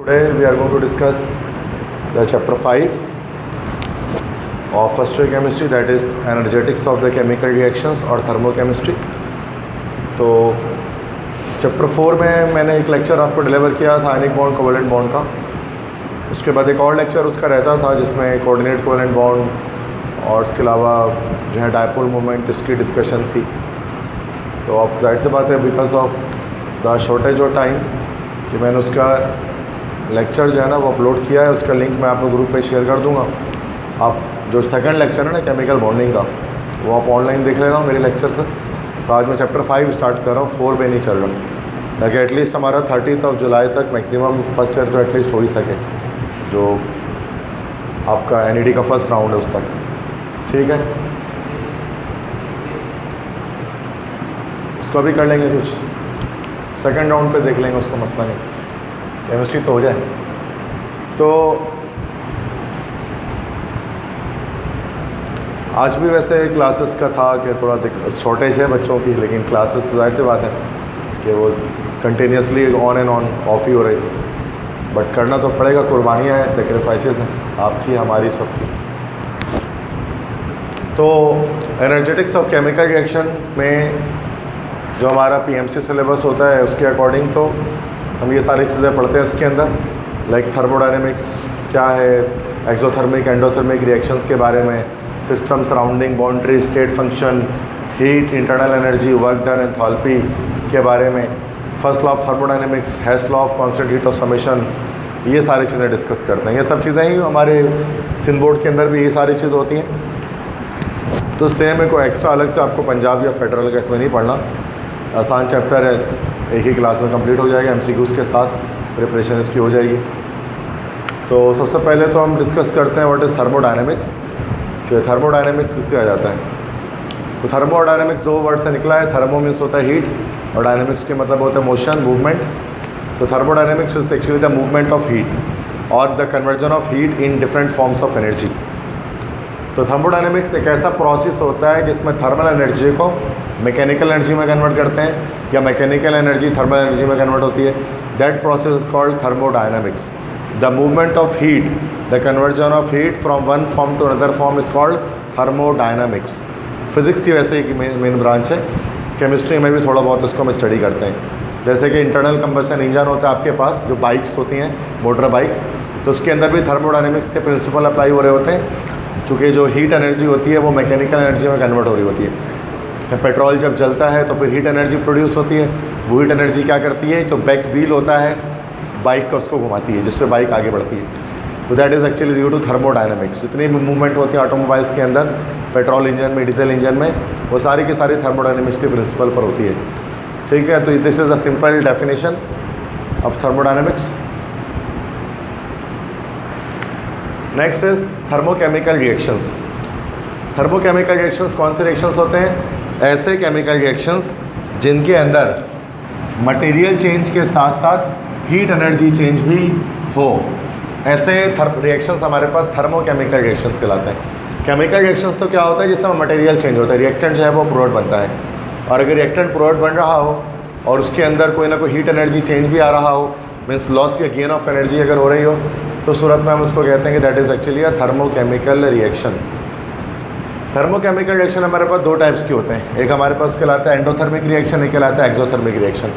Today we are going to discuss the chapter 5 of first year chemistry, that is energetics of the chemical reactions और thermochemistry। तो chapter 4 में मैंने एक lecture आपको deliver किया था आयनिक बॉन्ड कोवेलेंट बॉन्ड का। उसके बाद एक और लेक्चर उसका रहता था जिसमें कोऑर्डिनेट कोवेलेंट बॉन्ड और इसके अलावा जो है डायपोल मोमेंट, इसकी डिस्कशन थी। तो अब जाहिर सी बात है because of the shortage of time कि मैंने उसका लेक्चर जो है ना वो अपलोड किया है, उसका लिंक मैं आपको ग्रुप पे शेयर कर दूंगा। आप जो सेकंड लेक्चर है ना केमिकल बॉन्डिंग का, वो आप ऑनलाइन देख लेना मेरे लेक्चर से। तो आज मैं चैप्टर 5 स्टार्ट कर रहा हूँ, 4 पे नहीं चल रहा, ताकि एटलीस्ट हमारा 30 जुलाई तक मैक्सिमम फर्स्ट ईयर तो एटलीस्ट हो ही सके, जो आपका NED का फर्स्ट राउंड है उस तक। ठीक है, उसका भी कर लेंगे, कुछ सेकंड राउंड पे देख लेंगे, उसका मसला नहीं, केमिस्ट्री तो हो जाए। तो आज भी वैसे क्लासेस का था कि थोड़ा शॉर्टेज है बच्चों की, लेकिन क्लासेस जाहिर सी बात है कि वो continuously on and on off ही हो रही थी, बट करना तो पड़ेगा, कुर्बानियाँ हैं, सेक्रीफाइसेस हैं आपकी, हमारी, सबकी। तो एनर्जेटिक्स ऑफ केमिकल रिएक्शन में जो हमारा PMC सिलेबस होता है उसके अकॉर्डिंग तो हम ये सारी चीज़ें पढ़ते हैं इसके अंदर, लाइक थर्मोडायनेमिक्स क्या है, एक्सोथर्मिक एंडोथर्मिक रिएक्शंस के बारे में, system surrounding boundary, state function, heat, internal energy, work done, enthalpy के बारे में, first law of thermodynamics, Hess law of constant heat of summation, ये सारी चीज़ें डिस्कस करते हैं। ये सब चीज़ें ही हमारे सिन बोर्ड के अंदर भी ये सारी चीज़ें होती हैं। तो सेम है, कोई एक्स्ट्रा अलग से आपको पंजाब या फेडरल का इसमें नहीं पढ़ना, आसान चैप्टर है, एक ही क्लास में कंप्लीट हो जाएगा, MCQs के साथ प्रिपरेशन इसकी हो जाएगी। तो सबसे पहले तो हम डिस्कस करते हैं व्हाट इज़ थर्मोडायनेमिक्स, कि थर्मोडायनेमिक्स किससे आ जाता है। तो थर्मोडायनेमिक्स 2 वर्ड से निकला है। थर्मो मीन्स होता है हीट और डायनेमिक्स के मतलब होता है मोशन, मूवमेंट। तो thermodynamics is actually the movement of heat और the conversion of heat in different forms of energy. तो थर्मोडायनेमिक्स एक ऐसा प्रोसेस होता है जिसमें थर्मल एनर्जी को मैकेनिकल एनर्जी में कन्वर्ट करते हैं, या मैकेनिकल एनर्जी थर्मल एनर्जी में कन्वर्ट होती है। That process is called thermodynamics. The movement of heat, the conversion of heat from one form to another form is called thermodynamics. Physics की वैसे एक मेन ब्रांच है, केमिस्ट्री में भी थोड़ा बहुत इसको हम स्टडी करते हैं। जैसे कि इंटरनल कंबशन इंजन होता है आपके पास, जो बाइक्स होती हैं, मोटर बाइक्स, तो उसके अंदर भी थर्मोडायनेमिक्स के प्रिंसिपल अप्लाई हो रहे होते हैं, चूँकि जो हीट एनर्जी होती है वो मैकेनिकल एनर्जी में कन्वर्ट हो रही होती है। पेट्रोल जब जलता है तो फिर हीट एनर्जी प्रोड्यूस होती है, वो हीट एनर्जी क्या करती है, तो बैक व्हील होता है बाइक का, उसको घुमाती है, जिससे बाइक आगे बढ़ती है। तो that is actually due to thermodynamics. जितनी भी मूवमेंट होती है ऑटोमोबाइल्स के अंदर, पेट्रोल इंजन में, डीजल इंजन में, वो सारी की सारी थर्मोडायनेमिक्स के प्रिंसिपल पर होती है। ठीक है, तो this is a simple definition of thermodynamics. Next is thermochemical reactions. Thermochemical reactions कौन से रिएक्शंस होते हैं? ऐसे केमिकल रिएक्शंस जिनके अंदर मटेरियल चेंज के साथ साथ हीट एनर्जी चेंज भी हो, ऐसे रिएक्शंस हमारे पास थर्मोकेमिकल रिएक्शंस कहलाते हैं। केमिकल रिएक्शंस तो क्या होता है जिसमें मटेरियल चेंज होता है, रिएक्टेंट जो है वो प्रोडक्ट बनता है, और अगर रिएक्टेंट प्रोडक्ट बन रहा हो और उसके अंदर कोई ना कोई हीट एनर्जी चेंज भी आ रहा हो, मीन्स लॉस या गेन ऑफ एनर्जी अगर हो रही हो, तो सूरत में हम उसको कहते हैं कि that is actually a thermochemical reaction. Thermochemical reaction हमारे पास 2 टाइप्स के होते हैं, एक हमारे पास कहलाता है एंडोथर्मिक रिएक्शन, एक कहलाता है एक्सोथर्मिक रिएक्शन।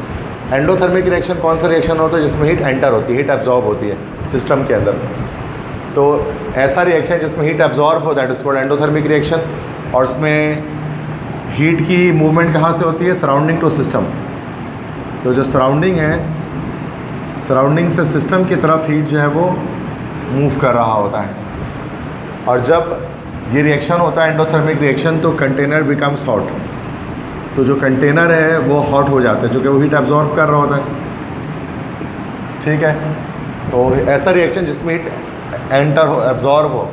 एंडोथर्मिक रिएक्शन कौन सा रिएक्शन होता है जिसमें हीट एंटर होती है, हीट एब्जॉर्ब होती है सिस्टम के अंदर। तो ऐसा रिएक्शन जिसमें हीट एब्जॉर्ब हो, that is called endothermic reaction. और उसमें हीट की मूवमेंट कहाँ से होती है? Surrounding to system. तो जो सराउंडिंग है, सराउंडिंग से सिस्टम की तरफ हीट जो है वो मूव कर रहा होता है। और जब ये रिएक्शन होता है एंडोथर्मिक रिएक्शन, तो कंटेनर बिकम्स हॉट। तो जो कंटेनर है वो हॉट हो जाता है, जो कि वो हीट एब्जॉर्ब कर रहा होता है। ठीक है, तो ऐसा रिएक्शन जिसमें हीट एंटर हो, एब्जॉर्ब हो,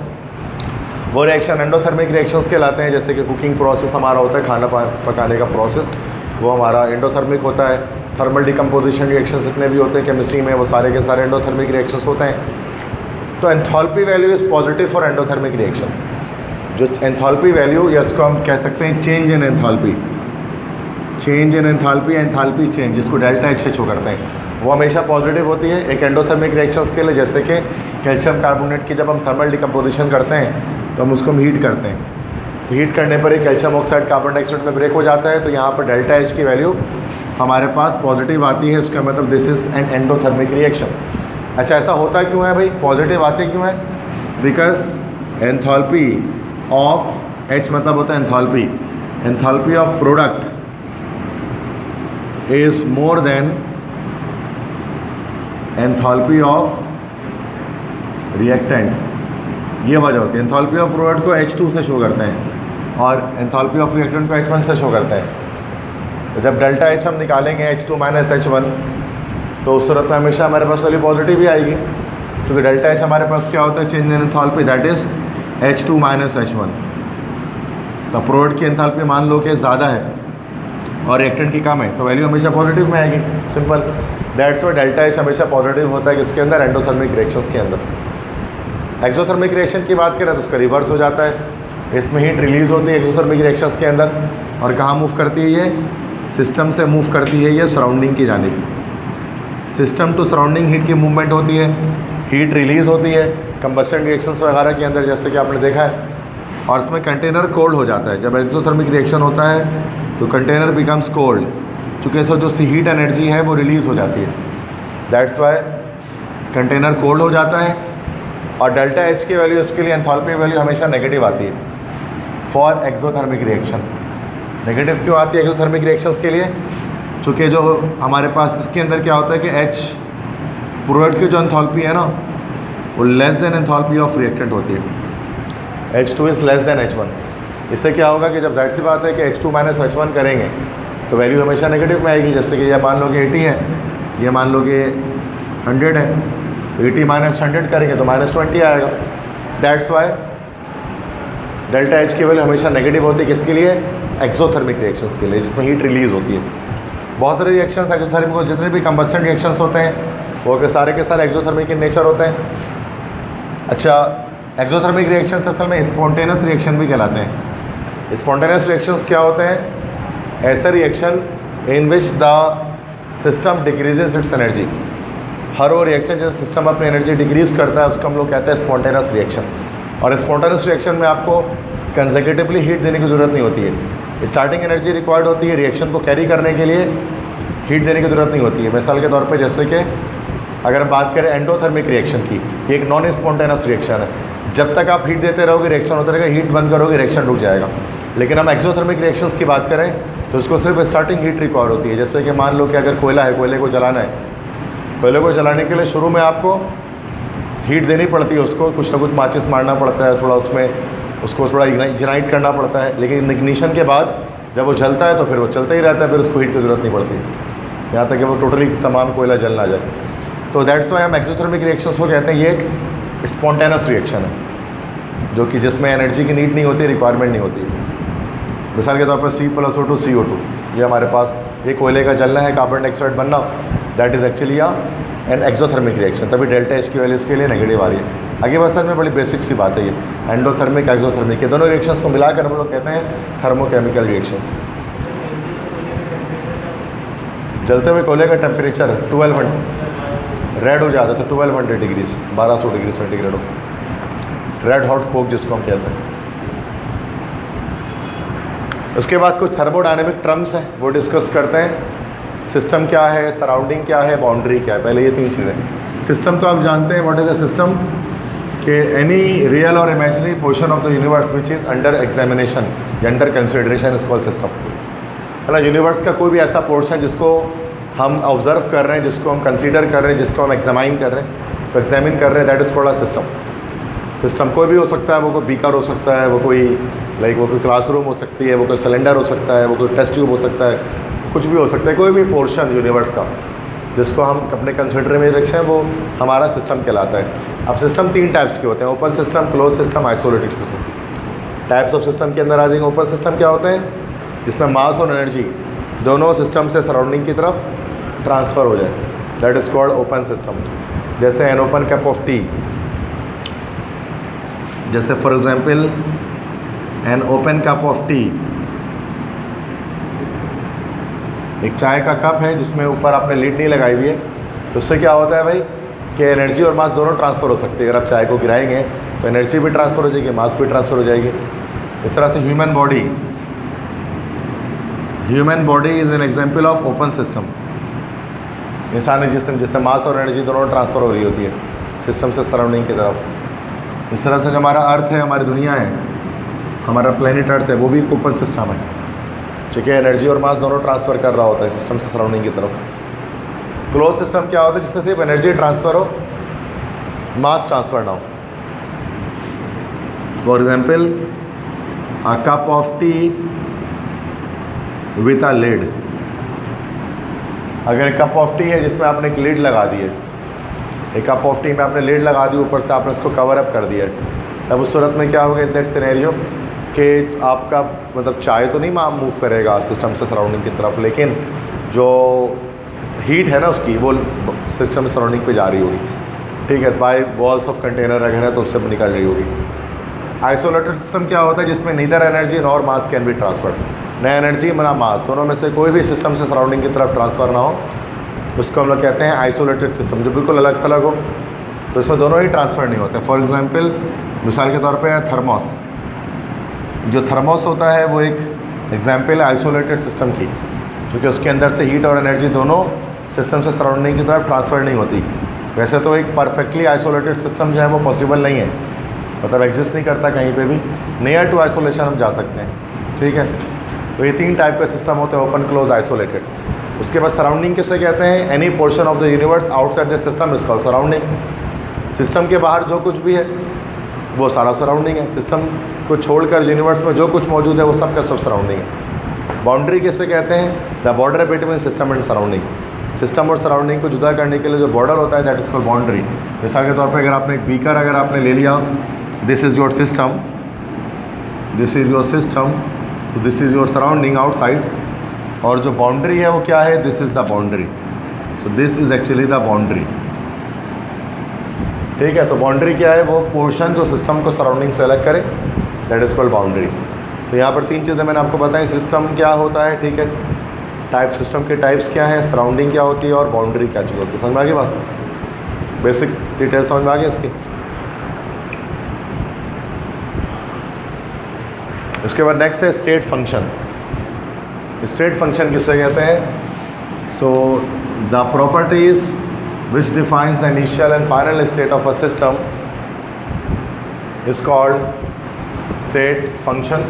वो रिएक्शन एंडोथर्मिक रिएक्शंस कहलाते हैं। जैसे कि कुकिंग प्रोसेस हमारा होता है, खाना पकाने का प्रोसेस, वो हमारा एंडोथर्मिक होता है। थर्मल डिकम्पोजिशन रिएक्शंस जितने भी होते हैं केमिस्ट्री में, वो सारे के सारे एंडोथर्मिक रिएक्शंस होते हैं। तो enthalpy value is positive for endothermic reaction. जो एंथैल्पी वैल्यू, या इसको हम कह सकते हैं change in enthalpy, change in enthalpy, enthalpy change, जिसको डेल्टा H से शो करते हैं, वो हमेशा पॉजिटिव होती है। एक एंडोथर्मिक रिएक्शंस के लिए, जैसे कि कैल्शियम कार्बोनेट की जब हम थर्मल डिकम्पोजिशन करते हैं तो हम उसको हीट करते हैं, तो हीट करने पर ही कैल्शियम ऑक्साइड कार्बन डाइऑक्साइड में ब्रेक हो जाता है, तो यहाँ पर डेल्टा एच की वैल्यू हमारे पास पॉजिटिव आती है। उसका मतलब this is an endothermic reaction. अच्छा, ऐसा होता क्यों है भाई, पॉजिटिव आते क्यों है? बिकॉज एंथैल्पी ऑफ एच मतलब होता है enthalpy, enthalpy of product is more than enthalpy of reactant. ये वजह होती है। एंथैल्पी ऑफ प्रोडक्ट को H2 से शो करते हैं और एंथैल्पी ऑफ रिएक्टेंट को H1 से शो करते हैं। तो जब डेल्टा H हम निकालेंगे H2 माइनस H1, तो उस सूरत में हमेशा हमारे पास वैल्यू पॉजिटिव ही आएगी, क्योंकि डेल्टा H हमारे पास क्या होता है, change in enthalpy, that is H2 minus H1। तो प्रोडक्ट की एंथैल्पी मान लो कि ज़्यादा है और रिएक्टेंट की कम है, तो वैल्यू हमेशा पॉजिटिव में आएगी, simple. That's why delta H हमेशा पॉजिटिव होता है किसके अंदर, एंडोथर्मिक रिएक्शंस के अंदर। एक्सोथर्मिक रिएक्शन की बात करें तो उसका रिवर्स हो जाता है। इसमें हीट रिलीज़ होती है एक्सोथर्मिक रिएक्शंस के अंदर, और कहाँ मूव करती है ये, सिस्टम से मूव करती है ये सराउंडिंग की जानिब। सिस्टम टू सराउंडिंग हीट की मूवमेंट होती है, हीट रिलीज़ होती है कंबस्शन रिएक्शंस वगैरह के अंदर, जैसे कि आपने देखा है, और इसमें कंटेनर कोल्ड हो जाता है। जब एक्सोथर्मिक रिएक्शन होता है तो कंटेनर बिकम्स कोल्ड, चूँकि इसमें जो सी हीट एनर्जी है वो रिलीज़ हो जाती है, दैट्स वाई कंटेनर कोल्ड हो जाता है। और डेल्टा H की वैल्यू, इसके लिए एंथैल्पी वैल्यू हमेशा नेगेटिव आती है फॉर एक्सोथर्मिक रिएक्शन। नेगेटिव क्यों आती है एक्सोथर्मिक रिएक्शंस के लिए? चूँकि जो हमारे पास इसके अंदर क्या होता है कि H प्रोडक्ट की जो एंथैल्पी है ना, वो less than enthalpy of reactant होती है। H2 is less than H1। इससे क्या होगा कि जब जाहिर सी बात है कि H2 माइनस H1 करेंगे तो वैल्यू हमेशा नेगेटिव में आएगी। जैसे कि ये मान लो कि 80 है, ये मान लो कि 100 है, तो 80 माइनस 100 करेंगे तो -20 आएगा। दैट्स वाई डेल्टा H की वैल्यू हमेशा नेगेटिव होती है, किसके लिए, एक्सोथर्मिक रिएक्शंस के लिए, जिसमें हीट रिलीज़ होती है। बहुत सारे रिएक्शंस एक्सोथर्मिक को, जितने भी कंबस्शन रिएक्शंस होते हैं वो के सारे एक्सोथर्मिक in नेचर होते हैं। अच्छा, एक्सोथर्मिक रिएक्शंस असल में स्पॉन्टेनियस रिएक्शन भी कहलाते हैं। स्पॉन्टेनियस रिएक्शंस क्या होते हैं? ऐसे reaction in which the system decreases its energy. हर वो रिएक्शन जब सिस्टम अपनी एनर्जी डिक्रीज़ करता है उसको हम लोग कहते हैं स्पॉन्टेनियस रिएक्शन। और स्पॉन्टेनियस रिएक्शन में आपको कंसेक्यूटिवली हीट देने की ज़रूरत नहीं होती है। स्टार्टिंग एनर्जी रिक्वायर्ड होती है, रिएक्शन को कैरी करने के लिए हीट देने की ज़रूरत नहीं होती है। मिसाल के तौर पे जैसे कि अगर हम बात करें एंडोथर्मिक रिएक्शन की, ये एक नॉन स्पॉन्टेनियस रिएक्शन है। जब तक आप हीट देते रहोगे रिएक्शन होता रहेगा, हीट बंद करोगे रिएक्शन रुक जाएगा। लेकिन हम एक्सोथर्मिक रिएक्शंस की बात करें तो उसको सिर्फ स्टार्टिंग हीट रिक्वायर होती है। जैसे कि मान लो कि अगर कोयला है, कोयले को जलाना है, कोयले को जलाने के लिए शुरू में आपको हीट देनी पड़ती है, उसको कुछ ना कुछ माचिस मारना पड़ता है, थोड़ा उसमें उसको थोड़ा इग्नाइट करना पड़ता है। लेकिन इग्निशन के बाद जब वो जलता है तो फिर वो चलता ही रहता है, फिर उसको हीट की ज़रूरत नहीं पड़ती है यहाँ तक कि वो टोटली तमाम कोयला जल ना जाए। तो दैट्स वाई हम एक्सोथर्मिक रिएक्शंस को कहते हैं ये एक स्पॉन्टेनियस रिएक्शन है, जो कि जिसमें एनर्जी की नीड नहीं होती, रिक्वायरमेंट नहीं होती। मिसाल के तौर पर C+O2 CO2, ये हमारे पास ये कोयले का जलना है, कार्बन डाइऑक्साइड बनना, that is actually an exothermic reaction. तभी डेल्टा H की वैल्यू इसके लिए नेगेटिव आ रही है। आगे बस सर में बड़ी बेसिक सी बात है, ये एंडोथर्मिक एक्सोथर्मिक ये दोनों रिएक्शंस को मिलाकर हम लोग कहते हैं थर्मोकेमिकल रिएक्शंस। जलते हुए कोयले का टेम्परेचर 1200 रेड हो जाता है तो 1200 डिग्रीज 1200 डिग्री सेंटीग्रेड हो, रेड हॉट कोक जिसको हम कहते हैं। उसके बाद कुछ थर्मोडायनेमिक टर्म्स हैं वो डिस्कस करते हैं। सिस्टम क्या है, सराउंडिंग क्या है, बाउंड्री क्या है। पहले ये तीन चीज़ें। सिस्टम तो आप जानते हैं व्हाट इज़ द सिस्टम, कि एनी रियल और imaginary portion of the universe which is under examination या under consideration is called system. मतलब यूनिवर्स का कोई भी ऐसा पोर्शन जिसको हम ऑब्जर्व कर रहे हैं, जिसको हम कंसीडर कर रहे हैं, जिसको हम एग्जामाइन कर रहे हैं, तो एग्जामिन कर रहे हैं, that is called a system. System कोई भी हो सकता है, वो कोई बीकर हो सकता है, वो कोई वो कोई क्लासरूम हो सकती है, वो कोई सिलेंडर हो सकता है, वो कोई टेस्ट ट्यूब हो सकता है, कुछ भी हो सकता है। कोई भी पोर्शन यूनिवर्स का जिसको हम अपने कंसिडर में रखें वो हमारा सिस्टम कहलाता है। अब सिस्टम तीन टाइप्स के होते हैं, open system, close system, isolated system. Types of system के अंदर आ जाएंगे। ओपन सिस्टम क्या होते हैं, जिसमें मास और एनर्जी दोनों सिस्टम से सराउंडिंग की तरफ ट्रांसफ़र हो जाए, that is called open system. जैसे an open cup of tea, जैसे for example an open cup of tea, एक चाय का कप है जिसमें ऊपर आपने लीड नहीं लगाई हुई है, तो उससे क्या होता है भाई कि एनर्जी और मास दोनों ट्रांसफ़र हो सकती है। अगर आप चाय को गिराएंगे तो एनर्जी भी ट्रांसफ़र हो जाएगी, मास भी ट्रांसफ़र हो जाएगी। इस तरह से human body is an example of open system. इंसानी जिस्म जिससे मास और एनर्जी दोनों ट्रांसफ़र हो रही होती है सिस्टम से सराउंडिंग की तरफ। इस तरह से जो हमारा अर्थ है, हमारी दुनिया है, हमारा प्लेनेट अर्थ है, वो भी एक ओपन सिस्टम है, ठीक है। एनर्जी और मास दोनों ट्रांसफ़र कर रहा होता है सिस्टम से सराउंडिंग की तरफ। क्लोज सिस्टम क्या होता है? जिसमें सिर्फ एनर्जी ट्रांसफ़र हो, मास ट्रांसफ़र ना हो। For example a cup of tea with a lid. अगर कप ऑफ टी है जिसमें आपने एक लीड लगा दी है, एक कप ऑफ टी में आपने लीड लगा दी, ऊपर से आपने उसको कवर अप कर दिया है, तब उस सूरत में क्या होगा इन दैट सिनेरियो कि आपका मतलब चाय तो नहीं मूव करेगा सिस्टम से सराउंडिंग की तरफ, लेकिन जो हीट है ना उसकी वो सिस्टम सराउंडिंग पे जा रही होगी, ठीक है, बाय वॉल्स ऑफ कंटेनर वगैरह तो उससे निकल रही होगी। आइसोलेटेड सिस्टम क्या होता है? जिसमें neither energy nor mass can be transferred. न एनर्जी ना मास, दोनों में से कोई भी सिस्टम से सराउंडिंग की तरफ ट्रांसफ़र ना हो, उसको हम लोग कहते हैं आइसोलेटेड सिस्टम, जो बिल्कुल अलग थलग हो, तो इसमें दोनों ही ट्रांसफ़र नहीं होते। फॉर एग्जांपल मिसाल के तौर पे है थर्मोस। जो थर्मोस होता है वो एक एग्जांपल है आइसोलेटेड सिस्टम की, क्योंकि उसके अंदर से हीट और एनर्जी दोनों सिस्टम से सराउंडिंग की तरफ ट्रांसफ़र नहीं होती। वैसे तो एक परफेक्टली आइसोलेटेड सिस्टम जो है वो पॉसिबल नहीं है, मतलब एग्जिस्ट नहीं करता कहीं पे भी। नियर टू आइसोलेशन हम जा सकते हैं, ठीक है। तो ये 3 टाइप का सिस्टम होते हैं, ओपन, क्लोज, आइसोलेटेड। उसके बाद सराउंडिंग किसे कहते हैं? Any portion of the universe outside the system is called surrounding. System के बाहर जो कुछ भी है वो सारा सराउंडिंग है। सिस्टम को छोड़कर यूनिवर्स में जो कुछ मौजूद है वो सब का सब सराउंडिंग है। बाउंड्री किसे कहते हैं? The border between system and surrounding. System और सराउंडिंग को जुदा करने के लिए जो बॉर्डर होता है दैट इज कॉल्ड बाउंड्री। मिसाल के तौर पे अगर आपने एक बीकर अगर आपने ले लिया, this is your system, this is your system, so this is your surrounding outside, और जो बाउंड्री है वो क्या है? This is the boundary, so this is actually the boundary, ठीक है। तो बाउंड्री क्या है? वो पोर्शन जो सिस्टम को सराउंडिंग से अलग करे, दैट इज़ कॉल्ड बाउंड्री। तो यहाँ पर 3 चीज़ें मैंने आपको बताई। सिस्टम क्या होता है, ठीक है, टाइप, सिस्टम के टाइप्स क्या हैं, सराउंडिंग क्या होती है और बाउंड्री क्या चीज़ होती है। समझ में आ गई बात? बेसिक डिटेल समझ में आ गई इसकी। उसके बाद नेक्स्ट है स्टेट फंक्शन। स्टेट फंक्शन किसे कहते हैं? So the properties which defines the initial and final state of a system is called state function।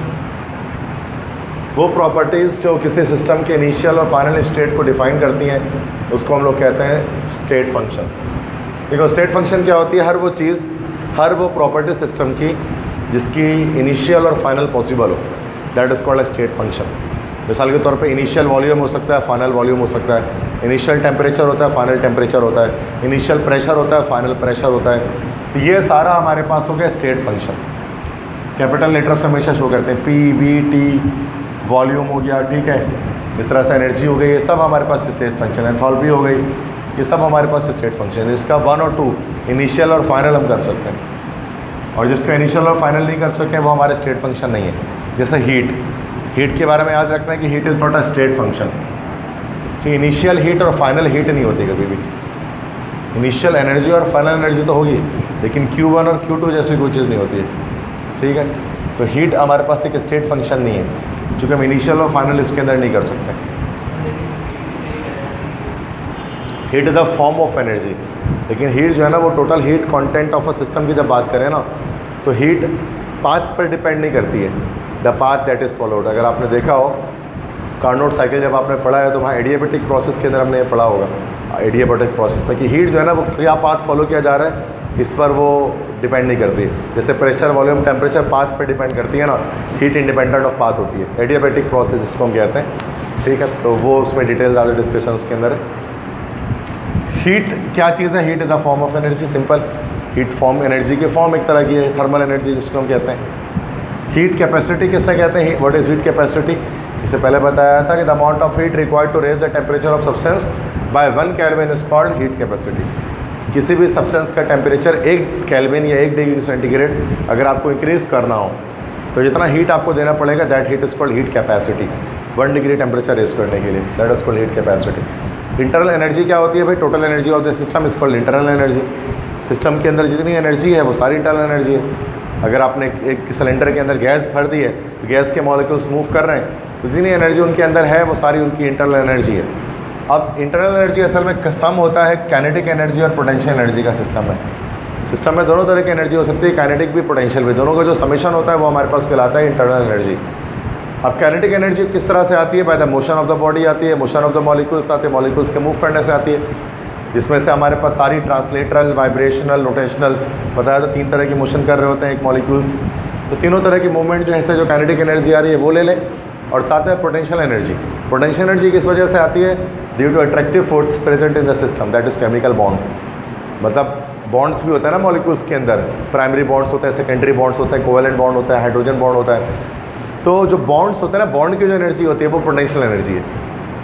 वो प्रॉपर्टीज़ जो किसी सिस्टम के इनिशियल और फाइनल स्टेट को डिफाइन करती हैं उसको हम लोग कहते हैं स्टेट फंक्शन। देखो स्टेट फंक्शन क्या होती है? हर वो चीज़, हर वो प्रॉपर्टी सिस्टम की जिसकी इनिशियल और फाइनल पॉसिबल हो, that is called a state function. मिसाल के तौर पे इनिशियल वॉल्यूम हो सकता है, फाइनल वॉल्यूम हो सकता है, इनिशियल टेम्परेचर होता है, फाइनल टेम्परेचर होता है, इनिशियल प्रेशर होता है, फाइनल प्रेशर होता है। तो ये सारा हमारे पास हो गया स्टेट फंक्शन। कैपिटल लेटर्स हमेशा शो करते हैं, पी, वी, टी, वॉल्यूम हो गया, ठीक है, इस तरह से एनर्जी हो गई, ये सब हमारे पास स्टेट फंक्शन है। एंथैल्पी हो गई, ये सब हमारे पास स्टेट फंक्शन है। इसका 1 और 2 इनिशियल और फाइनल हम कर सकते हैं, और जिसका इनिशियल और फाइनल नहीं कर सकते वो हमारे स्टेट फंक्शन नहीं है। जैसे हीट के बारे में याद रखना है कि heat is not a state function. तो इनिशियल हीट और फाइनल हीट नहीं होती कभी भी। इनिशियल एनर्जी और फाइनल एनर्जी तो होगी, लेकिन Q1 और Q2 जैसी कोई चीज़ नहीं होती है, ठीक है। तो हीट हमारे पास एक स्टेट फंक्शन नहीं है, क्योंकि हम इनिशियल और फाइनल इसके अंदर नहीं कर सकते। Heat is the form of energy, लेकिन हीट जो है ना वो total heat content of a system की जब बात करें ना, तो हीट पाथ पर डिपेंड नहीं करती है, the path that is followed. अगर आपने देखा हो कार्नोट साइकिल जब आपने पढ़ा है तो वहाँ एडियाबैटिक प्रोसेस के अंदर हमने ये पढ़ा होगा, एडियाबैटिक प्रोसेस में, कि हीट जो है ना वो क्या पाथ फॉलो किया जा रहा है इस पर वो डिपेंड नहीं करती। जैसे प्रेशर, वॉल्यूम, टेम्परेचर पाथ पर डिपेंड करती है ना, हीट इंडिपेंडेंट ऑफ पाथ होती है, एडियाबैटिक प्रोसेस इसको हम कहते हैं, ठीक है। तो वो उसमें डिटेल ज़्यादा डिस्कशन के अंदर है। हीट क्या चीज़ है? Heat is the form of energy, simple. Heat form, energy की फॉर्म एक तरह की है, थर्मल एनर्जी जिसको हम कहते हैं। हीट कैपेसिटी किससे कहते हैं? What is heat capacity? इससे पहले बताया था कि the amount of heat required to raise the temperature of substance by 1 kelvin is called heat capacity. किसी भी सब्सटेंस का टेम्परेचर 1 केल्विन या 1 डिग्री सेंटीग्रेड अगर आपको इंक्रीज़ करना हो तो जितना हीट आपको देना पड़ेगा that heat is called heat capacity, 1 degree temperature raise करने के लिए, that is called heat capacity. Internal energy क्या होती है भाई? Total energy of the system is called internal energy. System के अंदर जितनी एनर्जी है वो सारी इंटरनल एनर्जी है। अगर आपने एक सिलेंडर के अंदर गैस भर दी है तो गैस के मॉलिक्यूल्स मूव कर रहे हैं, तो जितनी एनर्जी उनके अंदर है वो सारी उनकी इंटरनल एनर्जी है। अब इंटरनल एनर्जी असल में सम होता है काइनेटिक एनर्जी और पोटेंशियल एनर्जी का सिस्टम है। सिस्टम में दोनों तरह की एनर्जी हो सकती है, काइनेटिक भी पोटेंशियल भी, दोनों का जो समेशन होता है वो हमारे पास कहलाता है इंटरनल एनर्जी। अब काइनेटिक एनर्जी किस तरह से आती है? By the motion of the body आती है, मोशन ऑफ द मॉलिक्यूल्स आते हैं, मॉलिक्यूल्स के मूव करने से आती है, जिसमें से हमारे पास सारी ट्रांसलेटरल, वाइब्रेशनल, रोटेशनल, बताया तो 3 तरह की मोशन कर रहे होते हैं एक मॉलिक्यूल्स। तो तीनों तरह की मूवमेंट जो है जो काइनेटिक एनर्जी आ रही है वो ले लें। और साथ में पोटेंशियल एनर्जी। पोटेंशियल एनर्जी किस वजह से आती है? Due to attractive force present in the system, that is chemical bond. मतलब बॉन्ड्स भी होता है ना मॉलिक्यूल्स के अंदर, प्राइमरी बॉन्ड्स होते हैं, सेकेंडरी बॉन्ड्स होते हैं, कोवेलेंट बॉन्ड होता है, हाइड्रोजन बॉन्ड होता है। तो जो बॉन्ड्स होते हैं ना, बॉन्ड की जो एनर्जी होती है वो पोटेंशियल एनर्जी है,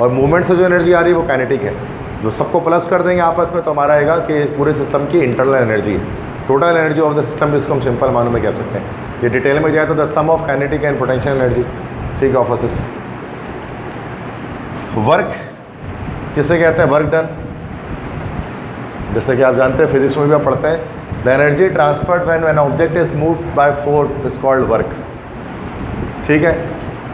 और मूवमेंट से जो एनर्जी आ रही है वो काइनेटिक है। जो सबको प्लस कर देंगे आपस में तो हमारा आएगा कि पूरे सिस्टम की इंटरनल एनर्जी है, total energy of the system, जिसको हम सिंपल मानों में कह सकते हैं। ये डिटेल में जाए तो the sum of kinetic and potential energy, ठीक है, ऑफ अ सिस्टम। वर्क किसे कहते हैं? Work done. जैसे कि आप जानते हैं फिजिक्स में भी आप पढ़ते हैं, the energy transferred when object is moved by force is called work. ठीक है,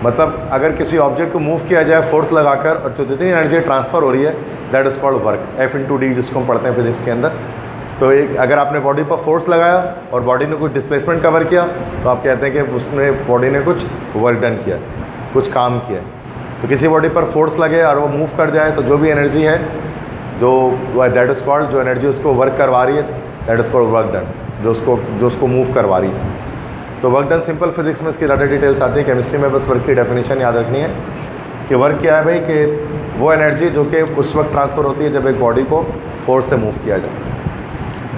मतलब अगर किसी ऑब्जेक्ट को मूव किया जाए फोर्स लगाकर, और जो जितनी एनर्जी ट्रांसफ़र हो रही है that is called work, F/d, जिसको हम पढ़ते हैं फिजिक्स के अंदर। तो एक अगर आपने बॉडी पर फोर्स लगाया और बॉडी ने कुछ डिस्प्लेसमेंट कवर किया तो आप कहते हैं कि उसने बॉडी ने कुछ वर्क डन किया, कुछ काम किया। तो किसी बॉडी पर फोर्स लगे और वो मूव कर जाए तो जो भी एनर्जी है जो दैट इज़ कॉल्ड, जो एनर्जी उसको वर्क करवा रही है that is called work done, जो उसको मूव करवा रही है। तो वर्क डन सिंपल फिजिक्स में इसकी ज़्यादा डिटेल्स आती है, केमिस्ट्री में बस वर्क की डेफिनेशन याद रखनी है कि वर्क क्या है भाई, कि वो एनर्जी जो कि उस वक्त ट्रांसफ़र होती है जब एक बॉडी को फोर्स से मूव किया जाए।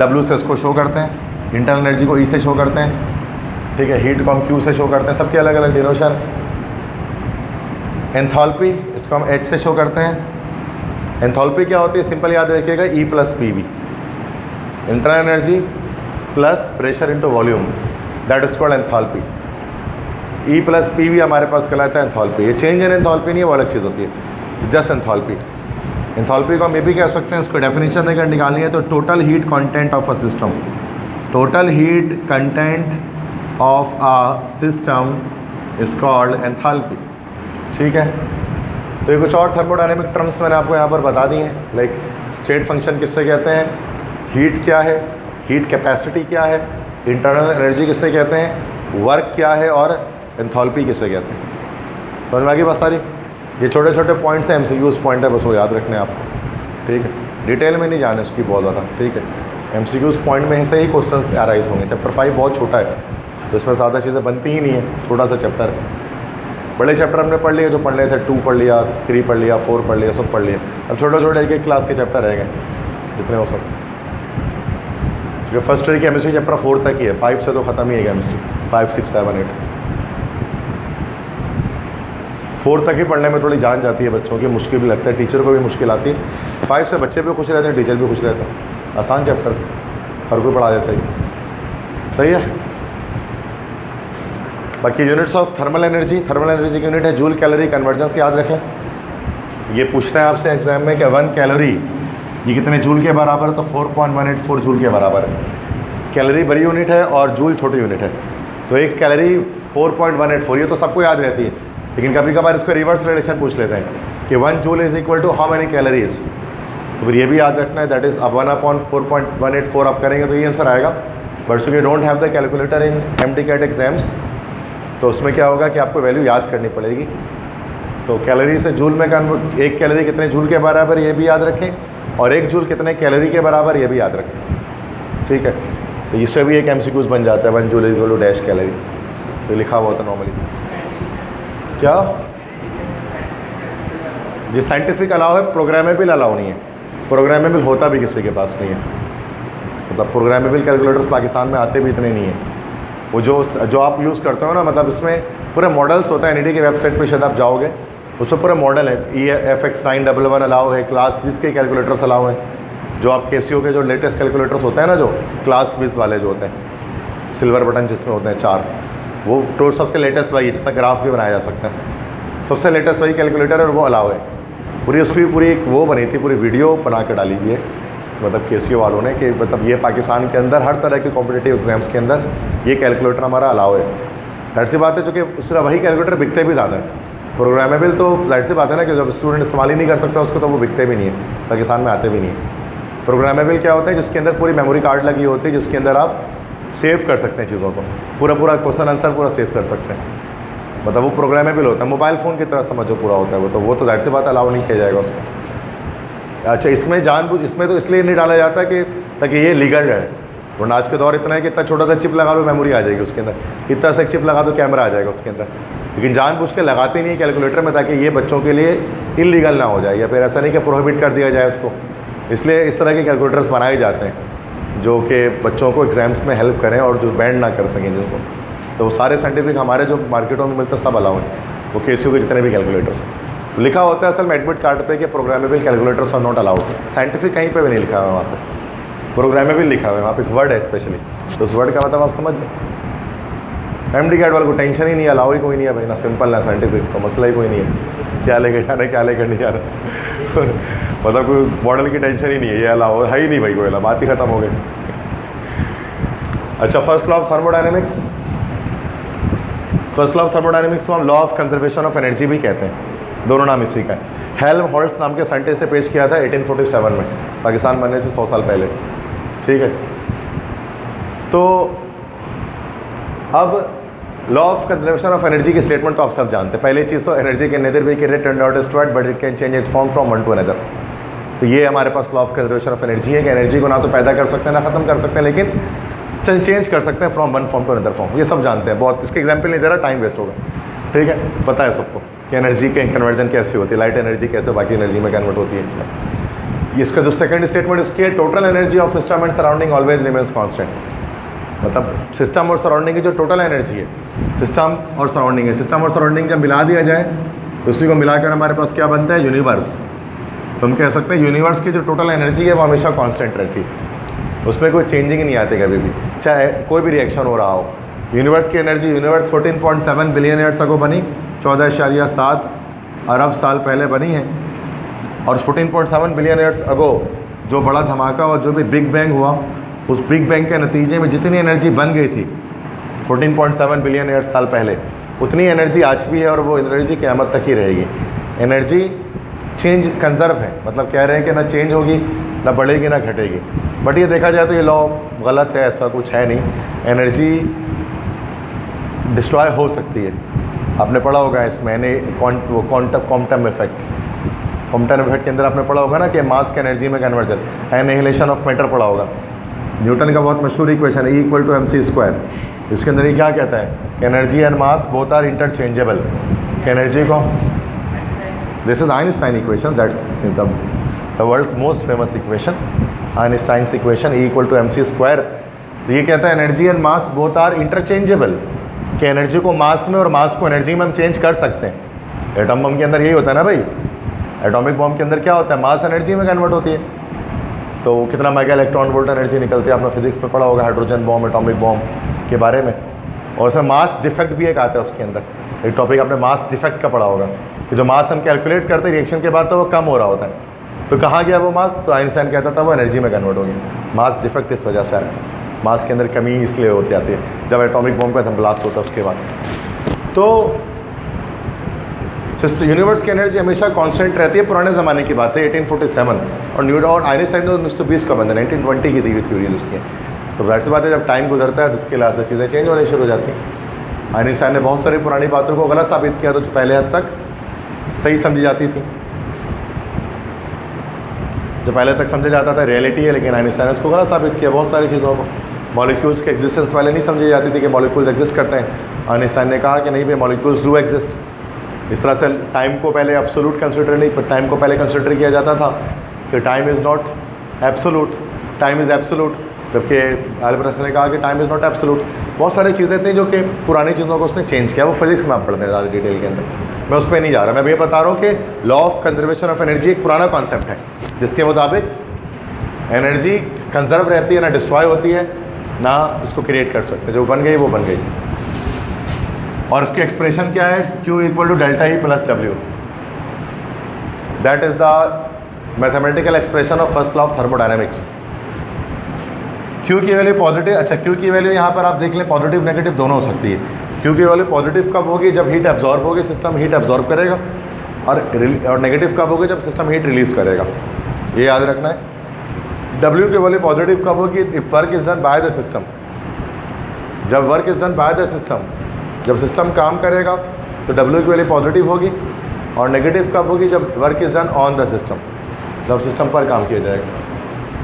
W से इसको शो करते हैं, इंटरनल एनर्जी को E से शो करते हैं, ठीक है, हीट को हम Q से शो करते हैं, सबके अलग अलग डिनोशन। एंथैल्पी इसको हम H से शो करते हैं। एंथैल्पी क्या होती है? सिंपल याद रखिएगा, E+PV, internal energy plus pressure into volume, that is called enthalpy. E+PV हमारे पास कहलाता है एंथैल्पी। ये चेंज इन एंथैल्पी नहीं है, वो अलग चीज़ होती है, जस्ट एंथैल्पी। एंथैल्पी को हम ये भी कह सकते हैं, इसको डेफिनेशन अगर निकालनी है तो total heat content of a system, total heat content of a system is called enthalpy. ठीक है, तो ये कुछ और थर्मोडायनेमिक टर्म्स मैंने आपको यहाँ पर बता दी हैं, लाइक स्टेट फंक्शन किससे कहते हैं, हीट क्या है, हीट कैपेसिटी क्या है, इंटरनल एनर्जी किससे कहते हैं, वर्क क्या है, और एंथैल्पी किसे कहते हैं। समझ में आ गई बात सारी? ये छोटे छोटे पॉइंट्स हैं, MCQs पॉइंट है, बस वो याद रखने आपको, ठीक है, डिटेल में नहीं जाने उसकी बहुत ज़्यादा, ठीक है। MCQs पॉइंट में से ही क्वेश्चन अराइज होंगे। चैप्टर 5 बहुत छोटा है तो इसमें ज़्यादा चीज़ें बनती ही नहीं है, छोटा सा चैप्टर है। बड़े चैप्टर हमने पढ़ लिए, जो पढ़ रहे थे 2 पढ़ लिया, 3 पढ़ लिया, 4 पढ़ लिया, सब पढ़ लिया। अब छोटे छोटे एक क्लास के चैप्टर रह गए जितने हो सब, क्योंकि फर्स्ट ईयर की केमिस्ट्री चैप्टर 4 तक ही है, 5 से तो ख़त्म ही है केमिस्ट्री, 5, 6, 7, 8, 4 तक ही पढ़ने में थोड़ी जान जाती है बच्चों की, मुश्किल भी लगता है, टीचर को भी मुश्किल आती है। 5 से बच्चे भी खुश रहते हैं, टीचर भी खुश रहते हैं, आसान चैप्टर से हर कोई पढ़ा देता है, सही है। बाकी units of thermal energy, thermal energy की यूनिट है जूल कैलोरी कन्वर्जेंस, याद रखें। ये पूछते हैं आपसे एग्जाम में कि 1 कैलोरी ये कितने जूल के बराबर है, तो 4.184 जूल के बराबर है। कैलोरी बड़ी यूनिट है और जूल छोटी यूनिट है, तो 1 कैलोरी 4.184, ये तो सबको याद रहती है, लेकिन कभी कभार इसको रिवर्स रिलेशन पूछ लेते हैं कि 1 joule is equal to how many calories, तो फिर ये भी याद रखना है, दैट इज़ अब 1/4.184 आप करेंगे तो ये आंसर आएगा। बट चूँकि don't have the calculator in MTCAT exams, तो उसमें क्या होगा कि आपको वैल्यू याद करनी पड़ेगी। तो कैलोरी से जूल में 1 कैलोरी कितने जूल के बराबर ये भी याद रखें, और 1 जूल कितने कैलोरी के बराबर ये भी याद रखें, ठीक है। तो इससे भी एक MCQs बन जाता है, 1 joule equal to dash calorie, तो लिखा हुआ होता नॉर्मली। क्या जी साइंटिफिक अलाउ है, प्रोग्रामेबल अलाउ नहीं है, प्रोग्रामेबल होता भी किसी के पास नहीं है, मतलब प्रोग्रामेबल कैलकुलेटर्स पाकिस्तान में आते भी इतने नहीं हैं। वो जो आप यूज़ करते हो ना, मतलब इसमें पूरे मॉडल्स होता है, NITI की वेबसाइट पे शायद आप जाओगे, उसमें पूरे मॉडल है, EFX911 अलाउ है, क्लास 20 के कैलकुलेटर्स अलाउ हैं, जो आप KCO के जो लेटेस्ट कैलकुलेटर्स होते हैं ना, जो क्लास 20 वाले जो होते हैं, सिल्वर बटन जिसमें होते हैं 4, वो तो सबसे लेटेस्ट वही जिसका ग्राफ भी बनाया जा सकता है, सबसे लेटेस्ट वही कैलकुलेटर और वो अलाउ है। पूरी उस पर पूरी एक वो बनी थी, पूरी वीडियो बना के डाली हुई है मतलब केसीओ वालों ने कि मतलब ये पाकिस्तान के अंदर हर तरह के कॉम्पिटिटिव एग्जाम्स के अंदर ये कैलकुलेटर हमारा अलाउ है। जाहिर सी बात है, जो कि उस तरह वही कैलकुलेटर बिकते भी ज़्यादा है। प्रोग्रामेबल तो जाहिर सी बात है ना कि जब स्टूडेंट इस्तेमाल ही नहीं कर सकता उसको तो वो बिकते भी नहीं है, पाकिस्तान में आते भी नहीं है। प्रोग्रामेबल क्या होता है, जिसके अंदर पूरी मेमोरी कार्ड लगी होती है, जिसके अंदर आप सेव कर सकते हैं चीज़ों को, पूरा क्वेश्चन आंसर पूरा सेव कर सकते हैं, मतलब वो प्रोग्रामेबल होता है, मोबाइल फ़ोन की तरह समझो पूरा होता है वो तो जाहिर सी बात अलाउ नहीं किया जाएगा उसको। अच्छा, इसमें तो इसलिए नहीं डाला जाता कि ताकि ये लीगल है, वरना आज के दौर इतना है कि इतना छोटा सा चिप लगा दो मेमोरी आ जाएगी उसके अंदर, इतना सा चिप लगा दो कैमरा आ जाएगा उसके अंदर, लेकिन जानबूझ के लगाते नहीं है कैलकुलेटर में ताकि ये बच्चों के लिए इलीगल ना हो जाए, या फिर ऐसा नहीं कि प्रोहिबिट कर दिया जाए उसको। इसलिए इस तरह के कैलकुलेटर्स बनाए जाते हैं जो कि बच्चों को एग्ज़ाम्स में हेल्प करें और जो बैंड ना कर सकें जिनको। तो वो सारे साइंटिफिक हमारे जो मार्केटों में मिलते हैं सब अलाउ है, वो केसीओ के जितने भी कैलकुलेटर्स हैं। लिखा होता है असल में एडमिट कार्ड पे कि programmable calculators are not allowed. Scientific कहीं पे भी नहीं लिखा हुआ वहाँ पे, प्रोग्रामेबल लिखा हुआ है वहाँ पे, वर्ड है स्पेशली, तो उस वर्ड का मतलब आप समझ जाए। एमडी कार्ड वाले को टेंशन ही नहीं है, अलाउ ही कोई नहीं है भाई, ना सिंपल ना साइंटिफिक, तो मसला ही कोई नहीं है क्या लेके जाना है क्या लेकर नहीं जाना मतलब कोई मॉडल की टेंशन ही नहीं है, ये अलाउ है ही नहीं भाई, कोई बात ही खत्म हो गई। अच्छा, first law of thermodynamics, first law of thermodynamics को हम law of conservation of energy भी कहते हैं, दोनों नाम इसी का है। हेल्महोल्ट्ज़ नाम के साइंटिस्ट से पेश किया था 1847 में, पाकिस्तान बनने से 100 साल पहले, ठीक है। तो अब law of conservation of energy की स्टेटमेंट तो आप सब जानते हैं। पहली चीज़ तो energy can neither be created nor destroyed but it can change it form from one to another. तो ये हमारे पास law of conservation of energy है कि एनर्जी को ना तो पैदा कर सकते हैं ना ख़त्म कर सकते हैं, लेकिन चेंज कर सकते हैं from one form to another form. ये सब जानते हैं, बहुत इसके एग्जाम्पल नहीं दे रहा, टाइम वेस्ट होगा, ठीक है। पता है सबको कि एनर्जी के कन्वर्जन कैसे होती है, लाइट एनर्जी कैसे बाकी एनर्जी में कन्वर्ट होती है। इसका जो सेकंड स्टेटमेंट इसकी है, total energy of system and surrounding always remains constant. मतलब सिस्टम और सराउंडिंग की जो टोटल एनर्जी है, सिस्टम और सराउंडिंग है, सिस्टम और सराउंडिंग जब मिला दिया जाए तो उसी को मिलाकर हमारे पास क्या बनता है, यूनिवर्स। तो हम कह सकते हैं यूनिवर्स की जो टोटल एनर्जी है वो हमेशा कांस्टेंट रहती है, उसमें कोई चेंजिंग नहीं आती कभी भी, चाहे कोई भी रिएक्शन हो रहा हो। यूनिवर्स की energy, universe 14.7 billion years ago बनी, 14.7 अरब साल पहले बनी है। और 14.7 बिलियन ईयर्स अगो जो बड़ा धमाका और जो भी बिग बैंग हुआ, उस बिग बैंग के नतीजे में जितनी एनर्जी बन गई थी 14.7 बिलियन ईयर्स साल पहले, उतनी एनर्जी आज भी है और वो एनर्जी क़यामत तक ही रहेगी। एनर्जी चेंज कंजर्व है, मतलब कह रहे हैं कि ना चेंज होगी ना बढ़ेगी ना घटेगी। बट ये देखा जाए तो ये लॉ गलत है, ऐसा कुछ है नहीं। एनर्जी डिस्ट्रॉय हो सकती है, आपने पढ़ा होगा इसमें वो क्वांटम इफेक्ट, क्वांटम इफेक्ट के अंदर आपने पढ़ा होगा ना कि मास के एनर्जी में कन्वर्जन, एनिहिलेशन ऑफ मैटर पढ़ा होगा। न्यूटन का बहुत मशहूर इक्वेशन है E=mc²। इसके अंदर ये क्या कहता है कि energy and mass both are interchangeable. कि एनर्जी को, this is Einstein equation, that's the world's most famous equation, Einstein's equation E=mc²। ये कहता है energy and mass both are interchangeable, कि एनर्जी को मास में और मास को एनर्जी में हम चेंज कर सकते हैं। एटम बम के अंदर यही होता है ना भाई, एटॉमिक बम के अंदर क्या होता है, मास एनर्जी में कन्वर्ट होती है। तो कितना मेगा इलेक्ट्रॉन वोल्ट एनर्जी निकलती है, आपने फिजिक्स में पढ़ा होगा हाइड्रोजन बॉम्ब, एटॉमिक बॉम्ब के बारे में। और उसमें मास डिफेक्ट भी एक आता है उसके अंदर, एक टॉपिक आपने मास डिफेक्ट का पढ़ा होगा कि जो मास हम कैलकुलेट करते हैं रिएक्शन के बाद तो वो कम हो रहा होता है। तो कहाँ गया वो मास, तो आइंस्टाइन कहता था वो एनर्जी में कन्वर्ट हो गया। मास डिफेक्ट इस वजह से आया, मास के अंदर कमी इसलिए होती आती है जब एटॉमिक बॉम्ब का ब्लास्ट होता है उसके बाद। तो यूनिवर्स की एनर्जी हमेशा कांस्टेंट रहती है, पुराने ज़माने की बात है 1847। और न्यूटन और आइंस्टाइन ने 1920 का बंदा 1920 की दी हुई थ्योरीज उसकी। तो जाहिर सी बात है जब टाइम गुजरता है तो उसके लिहाज से चीज़ें चेंज होनी शुरू हो जाती हैं। आइंस्टाइन ने बहुत सारी पुरानी बातों को गलत साबित किया तो जो पहले हद तक सही समझी जाती थी, जो पहले तक समझा जाता था रियलिटी है, लेकिन आइंस्टाइन ने इसको गलत साबित किया बहुत सारी चीज़ों को। मॉलिक्यूल्स के एग्जिस्टेंस पहले नहीं समझी जाती थी कि मॉलिक्यूल्स एग्जिस्ट करते हैं। आइंस्टाइन ने कहा कि नहीं भाई मॉलिक्यूल्स डू एग्जिस्ट। इस तरह से टाइम को पहले एब्सोल्यूट कंसिडर नहीं, पर टाइम को पहले कंसिडर किया जाता था कि time is not absolute, time is absolute, जबकि एल्बर्ट ने कहा कि टाइम इज़ नॉट एब्सोल्यूट। बहुत सारी चीज़ें थी जो कि पुरानी चीज़ों को उसने चेंज किया, वो फिजिक्स में आप पढ़ते हैं ज़्यादा डिटेल के अंदर, मैं उस पर नहीं जा रहा। मैं ये बता रहा हूँ कि law of conservation of energy एक पुराना कॉन्सेप्ट है जिसके मुताबिक एनर्जी कंजर्व रहती है, ना डिस्ट्रॉय होती है, ना इसको क्रिएट कर सकते, जो बन गई वो बन गई। और इसकी एक्सप्रेशन क्या है, Q equal to delta E plus W. That is the mathematical expression of first law of thermodynamics. Q की वैल्यू पॉजिटिव, अच्छा Q की वैल्यू यहाँ पर आप देख लें पॉजिटिव नेगेटिव दोनों हो सकती है। Q की वैल्यू पॉजिटिव कब होगी, जब हीट एब्जॉर्ब होगी, सिस्टम हीट एब्जॉर्ब करेगा, और नेगेटिव कब होगी, जब सिस्टम हीट रिलीज करेगा, ये याद रखना है। W की वैल्यू पॉजिटिव कब होगी, if work is done by the system, जब work is done by the system, जब सिस्टम काम करेगा तो W की वैल्यू पॉजिटिव होगी, और नेगेटिव कब होगी, जब work is done on the system, जब सिस्टम पर काम किया जाएगा।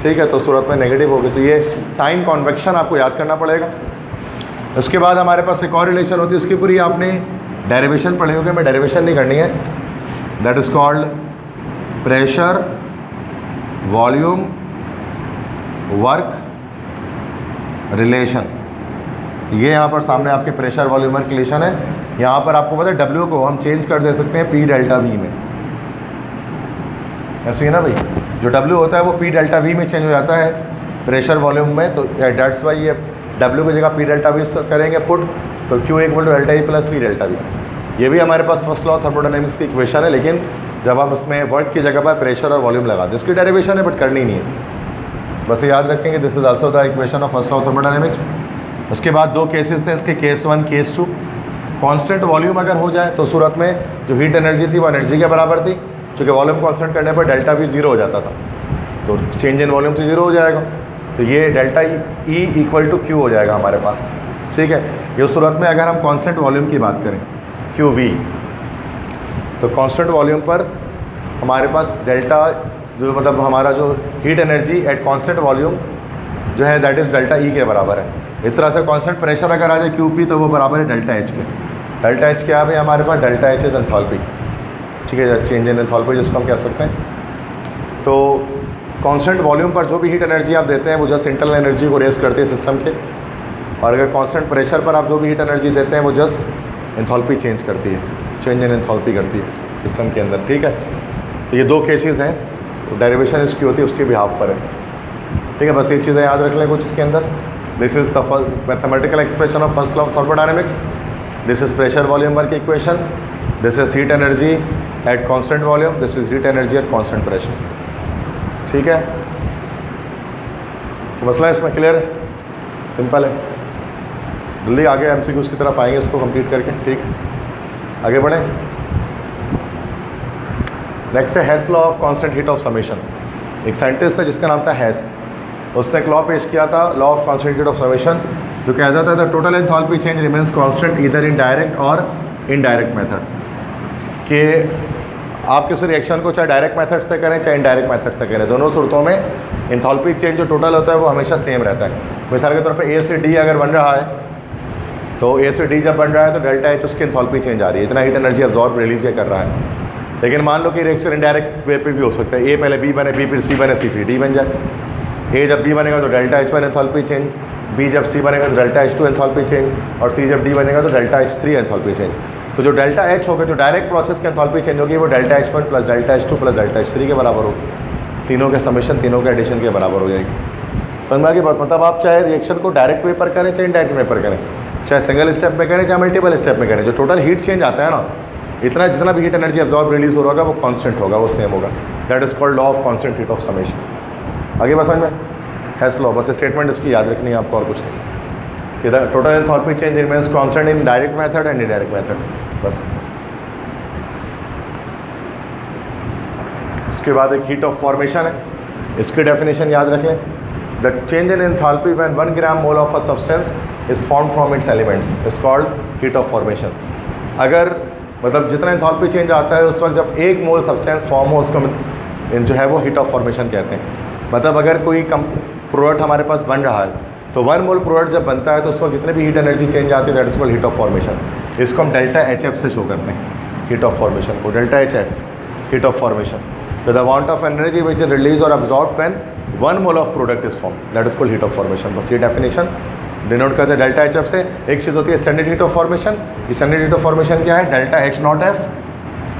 ठीक है, तो सूरत में नेगेटिव होगी। तो ये साइन कॉन्वेक्शन आपको याद करना पड़ेगा। उसके बाद हमारे पास एक और रिलेशन होती है, उसकी पूरी आपने डेरिवेशन पढ़ी होगी, मैं डेरिवेशन नहीं करनी है। That is called pressure volume work relation. ये यहाँ पर सामने आपके प्रेशर वॉल्यूम वर्क रिलेशन है। यहाँ पर आपको पता है W को हम चेंज कर दे सकते हैं P डेल्टा V में, ऐसे ही ना भाई, जो W होता है वो P डेल्टा V में चेंज हो जाता है प्रेशर वॉल्यूम में। तो डेट्स वाई ये W की जगह P डेल्टा V करेंगे पुट, तो Q equal to delta E plus P delta V। ये भी हमारे पास फर्स्ट लॉ थर्मोडायनेमिक्स की इक्वेशन है, लेकिन जब हम उसमें वर्क की जगह पर प्रेशर और वॉल्यूम लगा दें, उसकी डेरिवेशन है बट करनी नहीं है, बस याद रखेंगे this is also the equation of first law thermodynamics. उसके बाद दो केसेस हैं इसके, केस 1 केस 2। कांस्टेंट वॉल्यूम अगर हो जाए तो सूरत में जो हीट एनर्जी थी वो एनर्जी के बराबर थी, क्योंकि वॉल्यूम कांस्टेंट करने पर डेल्टा V 0 हो जाता था, तो चेंज इन वॉल्यूम तो 0 हो जाएगा, तो ये delta E equal to Q हो जाएगा हमारे पास। ठीक है, ये सूरत में अगर हम कांस्टेंट वॉल्यूम की बात करें QV, तो कांस्टेंट वॉल्यूम पर हमारे पास डेल्टा जो मतलब हमारा जो heat energy at constant volume जो है दैट इज़ डेल्टा E के बराबर है। इस तरह से कांस्टेंट प्रेशर अगर आ जाए QP तो वो बराबर है डेल्टा H के। डेल्टा H क्या है हमारे पास, डेल्टा H इज एंथैल्पी। ठीक है, चेंज इन एंथैल्पी जिसको हम कह सकते हैं। तो कांस्टेंट वॉल्यूम पर जो भी हीट एनर्जी आप देते हैं वो जस्ट इंटरनल एनर्जी को रेस करती है सिस्टम के, और अगर कांस्टेंट प्रेशर पर आप जो भी हीट एनर्जी देते हैं वो जस्ट एंथैल्पी चेंज करती है, चेंज इन एंथैल्पी करती है सिस्टम के अंदर। ठीक है, तो ये दो केसेस हैं, तो डेरिवेशन इसकी होती है उसके बिहाफ पर है। ठीक है, बस ये चीज़ें याद रख लें कुछ इसके अंदर। This is the mathematical expression of first law of thermodynamics. This is pressure volume work equation, this is heat energy at constant volume, this is heat energy at constant pressure. ठीक है, तो मसला इसमें क्लियर है, simple है। जल्दी आगे MCQs की तरफ आएंगे इसको कंप्लीट करके। ठीक है, आगे बढ़ें। नेक्स्ट है Hess law of constant heat of summation. एक साइंटिस्ट है जिसका नाम था हेस, उसने एक लॉ पेश किया था, law of constant heat of summation, जो कहता था the total enthalpy change remains constant either in direct और इनडायरेक्ट मेथड। कि आप किसी रिएक्शन को चाहे डायरेक्ट मेथड से करें चाहे इनडायरेक्ट मेथड से करें, दोनों सूरतों में एंथैल्पी चेंज जो टोटल होता है वो हमेशा सेम रहता है। मिसाल के तौर पे A से D अगर बन रहा है, तो A से D जब बन रहा है तो डेल्टा H उसकी एंथैल्पी चेंज आ रही है, इतना हीट एनर्जी अब्जॉर्ब रिलीज कर रहा है। लेकिन मान लो कि रिएक्शन इनडायरेक्ट वे पे भी हो सकता है, A पहले B बने, B फिर C बने, C फिर D बन जाए। A जब B बनेगा तो delta H1 enthalpy change, B जब C बनेगा तो डेल्टा H2 एंथैल्पी चेंज, और C जब D बनेगा तो डेल्टा H3 एंथैल्पी चेंज। तो जो डेल्टा H होगा, जो डायरेक्ट प्रोसेस की एंथैल्पी चेंज होगी वो delta H1 plus delta H2 plus delta H3 के बराबर होगी। तीनों के समेशन, तीनों के एडिशन के बराबर हो जाएगी। समझ में आ गई बात? मतलब आप चाहे रिएक्शन को डायरेक्ट वे पर करें चाहे इनडायरेक्ट वे पर करें, चाहे सिंगल स्टेप में करें चाहे मल्टीपल स्टेप में करें, जो टोटल हीट चेंज आता है ना, इतना जितना भी हीट एनर्जी अब्जॉर्ब रिलीज हो रहा होगा वो कांस्टेंट होगा, वो सेम होगा। That is called law of constant heat of summation. आगे बस समझ में, हेस लॉ, बस स्टेटमेंट इसकी याद रखनी है आपको और कुछ नहीं, कि the total enthalpy change remains constant in direct method and indirect method, बस। उसके बाद एक हीट ऑफ फॉर्मेशन है, इसकी डेफिनेशन याद रख लें। The change in enthalpy when 1 gram mole of a substance is formed from its elements is called heat of formation. अगर मतलब जितना एंथैल्पी चेंज आता है उस वक्त जब 1 मोल सब्सटेंस फॉर्म हो, उसको जो है वो हीट ऑफ फॉर्मेशन कहते हैं। मतलब अगर कोई प्रोडक्ट हमारे पास बन रहा है तो 1 मोल प्रोडक्ट जब बनता है तो उस वक्त जितने भी हीट एनर्जी चेंज आती है that is called heat of formation. इसको हम डेल्टा HF से शो करते हैं, हीट ऑफ फॉर्मेशन को, delta HF, heat of formation. तो the amount of energy which is release और absorb when 1 mole of product is form, that is called heat of formation. बस ये definition denote करते हैं delta HF से। एक चीज़ होती है standard heat of formation. Standard heat of formation क्या है? डेल्टा H0F,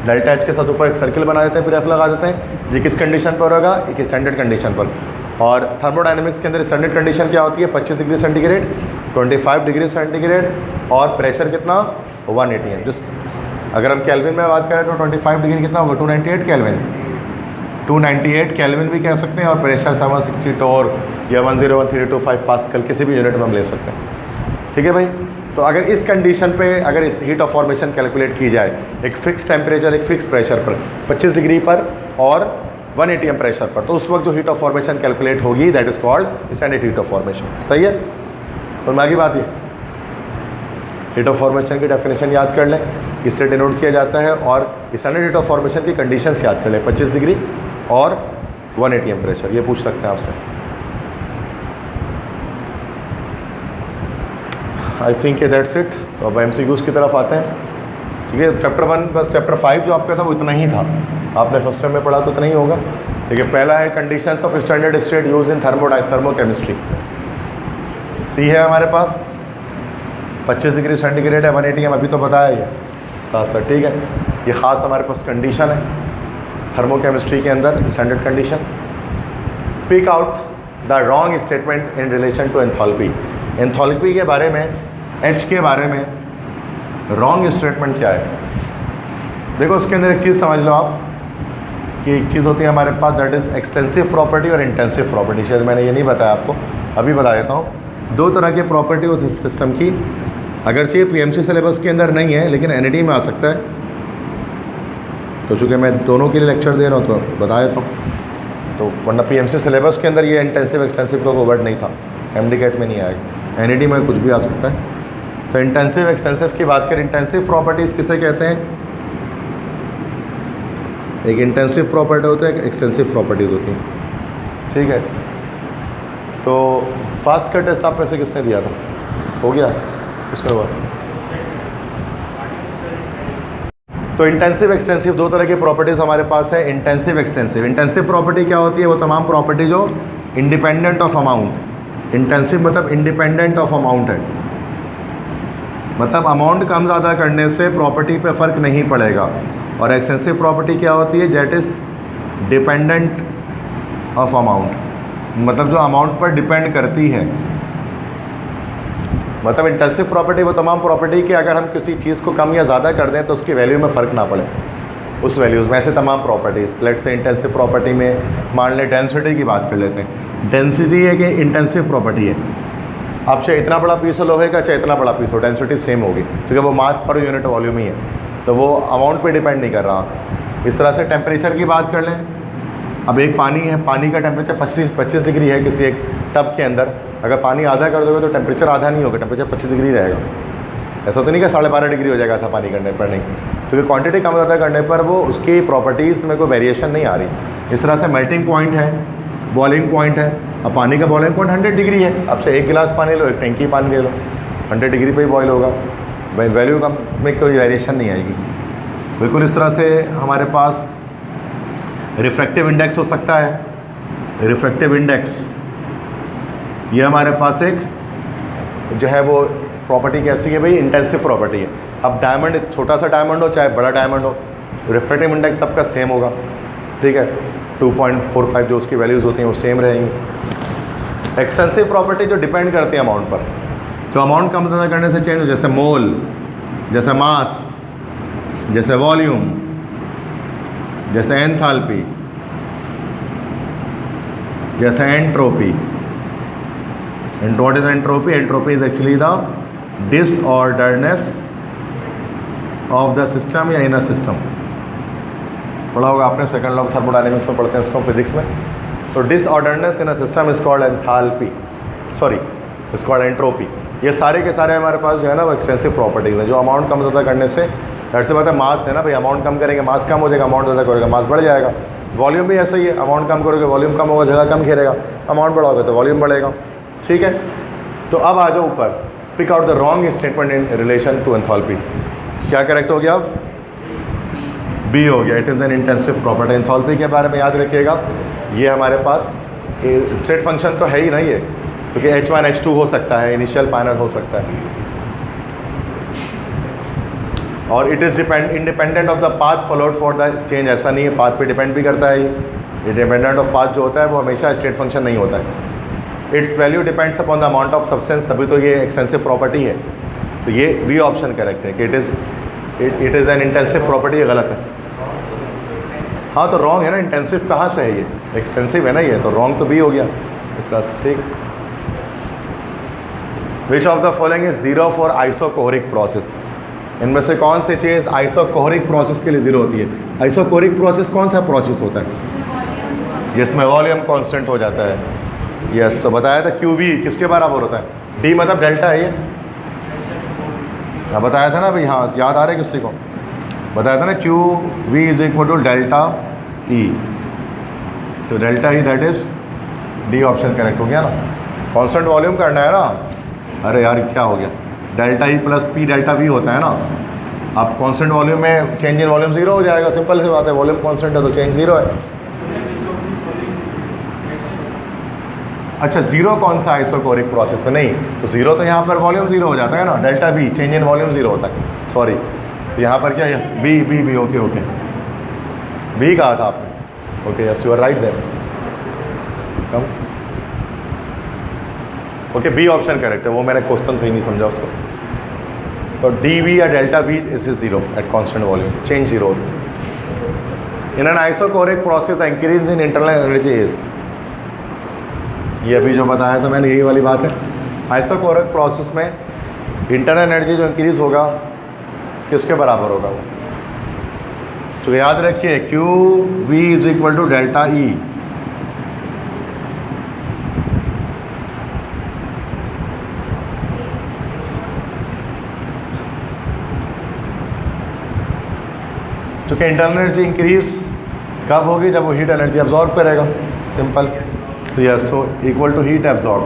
डेल्टा H के साथ ऊपर एक सर्किल बना देते हैं, फिर F लगा देते हैं। ये किस कंडीशन पर होगा? एक स्टैंडर्ड कंडीशन पर। और थर्मोडायनेमिक्स के अंदर स्टैंडर्ड कंडीशन क्या होती है? 25 डिग्री सेंटीग्रेड, 25 डिग्री सेंटीग्रेड और प्रेशर कितना 1 atm। जिस अगर हम केल्विन में बात करें तो 25 डिग्री कितना होगा 298 केल्विन, 298 केल्विन भी कह सकते हैं, और प्रेशर 760 टोर या 101325 पास्कल किसी भी यूनिट में हम ले सकते हैं। ठीक है भाई। तो अगर इस कंडीशन पे अगर इस हीट ऑफ फॉर्मेशन कैलकुलेट की जाए एक फ़िक्स टेम्परेचर एक फ़िक्स प्रेशर पर 25 डिग्री पर और 1 atm प्रेशर पर, तो उस वक्त जो हीट ऑफ फॉर्मेशन कैलकुलेट होगी that is called standard heat of formation. सही है। और आगे बात ये हीट ऑफ फॉर्मेशन की डेफिनेशन याद कर लें, इससे डिनोट किया जाता है, और स्टैंडर्ड हीट ऑफ फॉर्मेशन की कंडीशंस याद कर लें 25 डिग्री और 1 atm प्रेशर। ये पूछ सकते हैं आपसे। I think that's it. तो अब MCQs की तरफ आते हैं। ठीक है। चैप्टर 1 बस, चैप्टर 5 जो आपका था वो इतना ही था, आपने फर्स्ट टर्म में पढ़ा तो इतना ही होगा। ठीक है। पहला है conditions of standard state use in thermochemistry. C है हमारे पास 25 डिग्री सेंटीग्रेड है, 1 atm अभी तो बताया ये साथ साथ। ठीक है। ये ख़ास हमारे पास कंडीशन है थर्मोकेमिस्ट्री के अंदर standard condition. Pick out the wrong statement in relation to enthalpy. Enthalpy के बारे में, H के बारे में रॉन्ग स्टेटमेंट क्या है। देखो उसके अंदर एक चीज़ समझ लो आप कि एक चीज़ होती है हमारे पास दैट इज़ एक्सटेंसिव प्रॉपर्टी और इंटेंसिव प्रॉपर्टी। शायद मैंने ये नहीं बताया आपको, अभी बता देता हूँ। दो तरह के प्रॉपर्टी होती है सिस्टम की, अगरचे ये PMC सिलेबस के अंदर नहीं है लेकिन NET में आ सकता है। तो चूँकि मैं दोनों के लिए लेक्चर दे रहा हूँ तो बता देता हूँ। तो वरना PMC सिलेबस के अंदर ये इंटेंसिव एक्सटेंसिव का कोई वर्ड नहीं था, MD-CAT में नहीं आएगा, NET में कुछ भी आ सकता है। तो इंटेंसिव एक्सटेंसिव की बात करें, इंटेंसिव प्रॉपर्टीज़ किसे कहते हैं। एक इंटेंसिव प्रॉपर्टी होता है, एक एक्सटेंसिव प्रॉपर्टीज़ होती हैं। ठीक है। तो फास्ट का टेस्ट आप में से किसने दिया था, हो गया किसमें हुआ। तो इंटेंसिव एक्सटेंसिव दो तरह की प्रॉपर्टीज़ हमारे पास है। इंटेंसिव एक्सटेंसिव, इंटेंसिव प्रॉपर्टी क्या होती है, वो तमाम प्रॉपर्टी जो इंडिपेंडेंट ऑफ अमाउंट। इंटेंसिव मतलब इंडिपेंडेंट ऑफ अमाउंट है, मतलब अमाउंट कम ज़्यादा करने से प्रॉपर्टी पे फ़र्क नहीं पड़ेगा। और एक्सटेंसिव प्रॉपर्टी क्या होती है, that is dependent of amount, मतलब जो अमाउंट पर डिपेंड करती है। मतलब इंटेंसिव प्रॉपर्टी वो तमाम प्रॉपर्टी कि अगर हम किसी चीज़ को कम या ज़्यादा कर दें तो उसकी वैल्यू में फ़र्क ना पड़े उस वैल्यूज़ में। ऐसे तमाम प्रॉपर्टीज़, लेट से इंटेंसिव प्रॉपर्टी में मान लें डेंसिटी की बात कर लेते हैं। डेंसिटी एक इंटेंसिव प्रॉपर्टी है। अब चाहे इतना बड़ा पीस हो लोहे का, चाहे इतना बड़ा पीस हो, डेंसिटी सेम होगी क्योंकि वो मास पर यूनिट वॉल्यूम ही है, तो वो अमाउंट पे डिपेंड नहीं कर रहा। इस तरह से टेम्परेचर की बात कर लें। अब एक पानी है, पानी का टेम्परेचर 25 डिग्री है किसी एक टब के अंदर, अगर पानी आधा कर दोगे तो टेम्परेचर आधा नहीं होगा, टेम्परेचर 25 डिग्री रहेगा। ऐसा तो नहीं कि 12.5 डिग्री हो जाएगा था पानी करने पर, नहीं, क्योंकि क्वांटिटी कम ज़्यादा करने पर वो उसकी प्रॉपर्टीज़ में कोई वेरिएशन नहीं आ रही। इस तरह से मेल्टिंग पॉइंट है, बॉइलिंग पॉइंट है। अब पानी का बॉइलिंग पॉइंट 100 डिग्री है, अब चाहे एक गिलास पानी लो, एक टैंकी पानी ले लो, 100 डिग्री पे ही बॉयल होगा, वैल्यू कम में कोई वेरिएशन नहीं आएगी। बिल्कुल इस तरह से हमारे पास रिफ्रैक्टिव इंडेक्स हो सकता है। रिफ्रैक्टिव इंडेक्स ये हमारे पास एक जो है वो प्रॉपर्टी कैसी है भाई, इंटेंसिव प्रॉपर्टी है। अब डायमंड, छोटा सा डायमंड हो चाहे बड़ा डायमंड हो, रिफ्रैक्टिव इंडेक्स सबका सेम होगा। ठीक है। 2.45 जो उसकी वैल्यूज़ होती हैं वो सेम रहेंगी। एक्सटेंसिव प्रॉपर्टी जो डिपेंड करती है अमाउंट पर, तो अमाउंट कम ज़्यादा करने से चेंज हो, जैसे मोल, जैसे मास, जैसे वॉल्यूम, जैसे एंथैल्पी, जैसे entropy. And what is entropy? Entropy is actually the disorderness of the system या इन अ सिस्टम। पढ़ा होगा आपने, सेकंड लॉ ऑफ थर्मोडायनेमिक्स में पढ़ते हैं उसको फिजिक्स में। तो disorderness in a system is called enthalpy, sorry is called entropy. ये सारे के सारे हमारे पास जो है ना वो एक्सटेंसिव प्रॉपर्टीज़ हैं, जो अमाउंट कम ज़्यादा करने से, दैट से बात है मास है ना भाई, अमाउंट कम करेंगे मास कम हो जाएगा, अमाउंट ज़्यादा करेगा मास बढ़ जाएगा। वॉल्यूम भी ऐसा ही है, अमाउंट कम करोगे वॉल्यूम कम होगा, जगह कम घेरेगा, अमाउंट बढ़ाओगे तो वॉल्यूम बढ़ेगा। ठीक है। तो अब आ जाओ ऊपर, pick out the wrong statement in relation to enthalpy. क्या करेक्ट हो गया? अब बी हो गया, it is an intensive property. Enthalpy के बारे में याद रखिएगा, ये हमारे पास स्टेट फंक्शन तो है ही नहीं है, क्योंकि H1 H2 हो सकता है, इनिशियल फाइनल हो सकता है, और it is independent of the path followed for the change. ऐसा नहीं है, पाथ पे डिपेंड भी करता है। ये डिपेंडेंट ऑफ पाथ जो होता है वो हमेशा स्टेट फंक्शन नहीं होता है, it's value depends upon the amount of substance, तभी तो ये एक्सटेंसिव प्रॉपर्टी है। तो ये बी ऑप्शन करेक्ट है कि it is an intensive property. ये गलत है। हाँ तो रॉन्ग है ना, इंटेंसिव कहाँ से है, ये एक्सटेंसिव है ना, ये तो रॉन्ग तो बी हो गया इस तरह से। ठीक। विच of the following is zero for isochoric process? इनमें से कौन सी चीज़ आइसोकोरिक प्रोसेस के लिए जीरो होती है? आइसोकोरिक प्रोसेस कौन सा प्रोसेस होता है जिसमें वॉल्यूम कांस्टेंट हो जाता है? यस, तो बताया था क्यू वी किसके बराबर होता है? डी मतलब डेल्टा है ये। हाँ बताया था ना भाई, हाँ याद आ रहा है किसी को? बताया था ना Q V is equal to delta E. तो delta E that is D option correct हो गया ना। कांस्टेंट वॉल्यूम करना है ना। अरे यार क्या हो गया, delta E plus P delta we होता है ना। अब कांस्टेंट वॉल्यूम में चेंज इन वॉल्यूम जीरो हो जाएगा, सिंपल सी बात है, वॉल्यूम कांस्टेंट है तो चेंज जीरो है। अच्छा जीरो कौन सा आइसोकोरिक प्रोसेस में? नहीं तो जीरो तो यहाँ पर वॉल्यूम जीरो हो जाता है ना, delta V change in volume zero होता है, सॉरी। तो यहाँ पर क्या है? B B B, okay okay, B कहा था आपने, okay yes you are right there, come okay, B option correct है। वो मैंने क्वेश्चन सही नहीं समझा उसको। तो डी वी या delta V is zero at constant volume, change zero. In an isochoric process the increase in internal energy is, ये अभी जो बताया था मैंने, यही वाली बात है। आइसोकोरिक प्रोसेस में इंटरनल एनर्जी जो इंक्रीज होगा किसके बराबर होगा वो? तो याद रखिए Q V is equal to delta E. चूँकि इंटरनल एनर्जी इंक्रीज कब होगी? जब वो हीट एनर्जी एब्जॉर्ब करेगा, सिंपल। तो yes, so equal to heat absorb,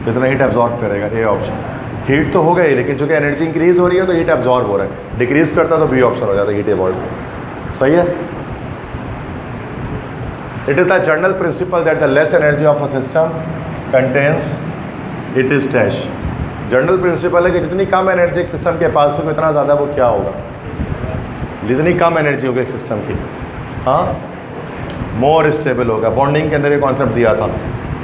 कितना हीट एब्जॉर्ब करेगा? A option. हीट तो हो गई, लेकिन चूँकि एनर्जी इंक्रीज हो रही है तो हीट एब्जॉर्ब हो रहा है, डिक्रीज करता तो बी ऑप्शन हो जाता है, हीट एवॉल्व। सही है। It is the general principle that the less energy of a system contains it is dash. General principle है कि जितनी कम एनर्जी एक सिस्टम के पास होगी उतना ज़्यादा वो क्या होगा? जितनी कम एनर्जी होगी एक सिस्टम की, हाँ, मोर स्टेबल होगा। बॉन्डिंग के अंदर ये कॉन्सेप्ट दिया था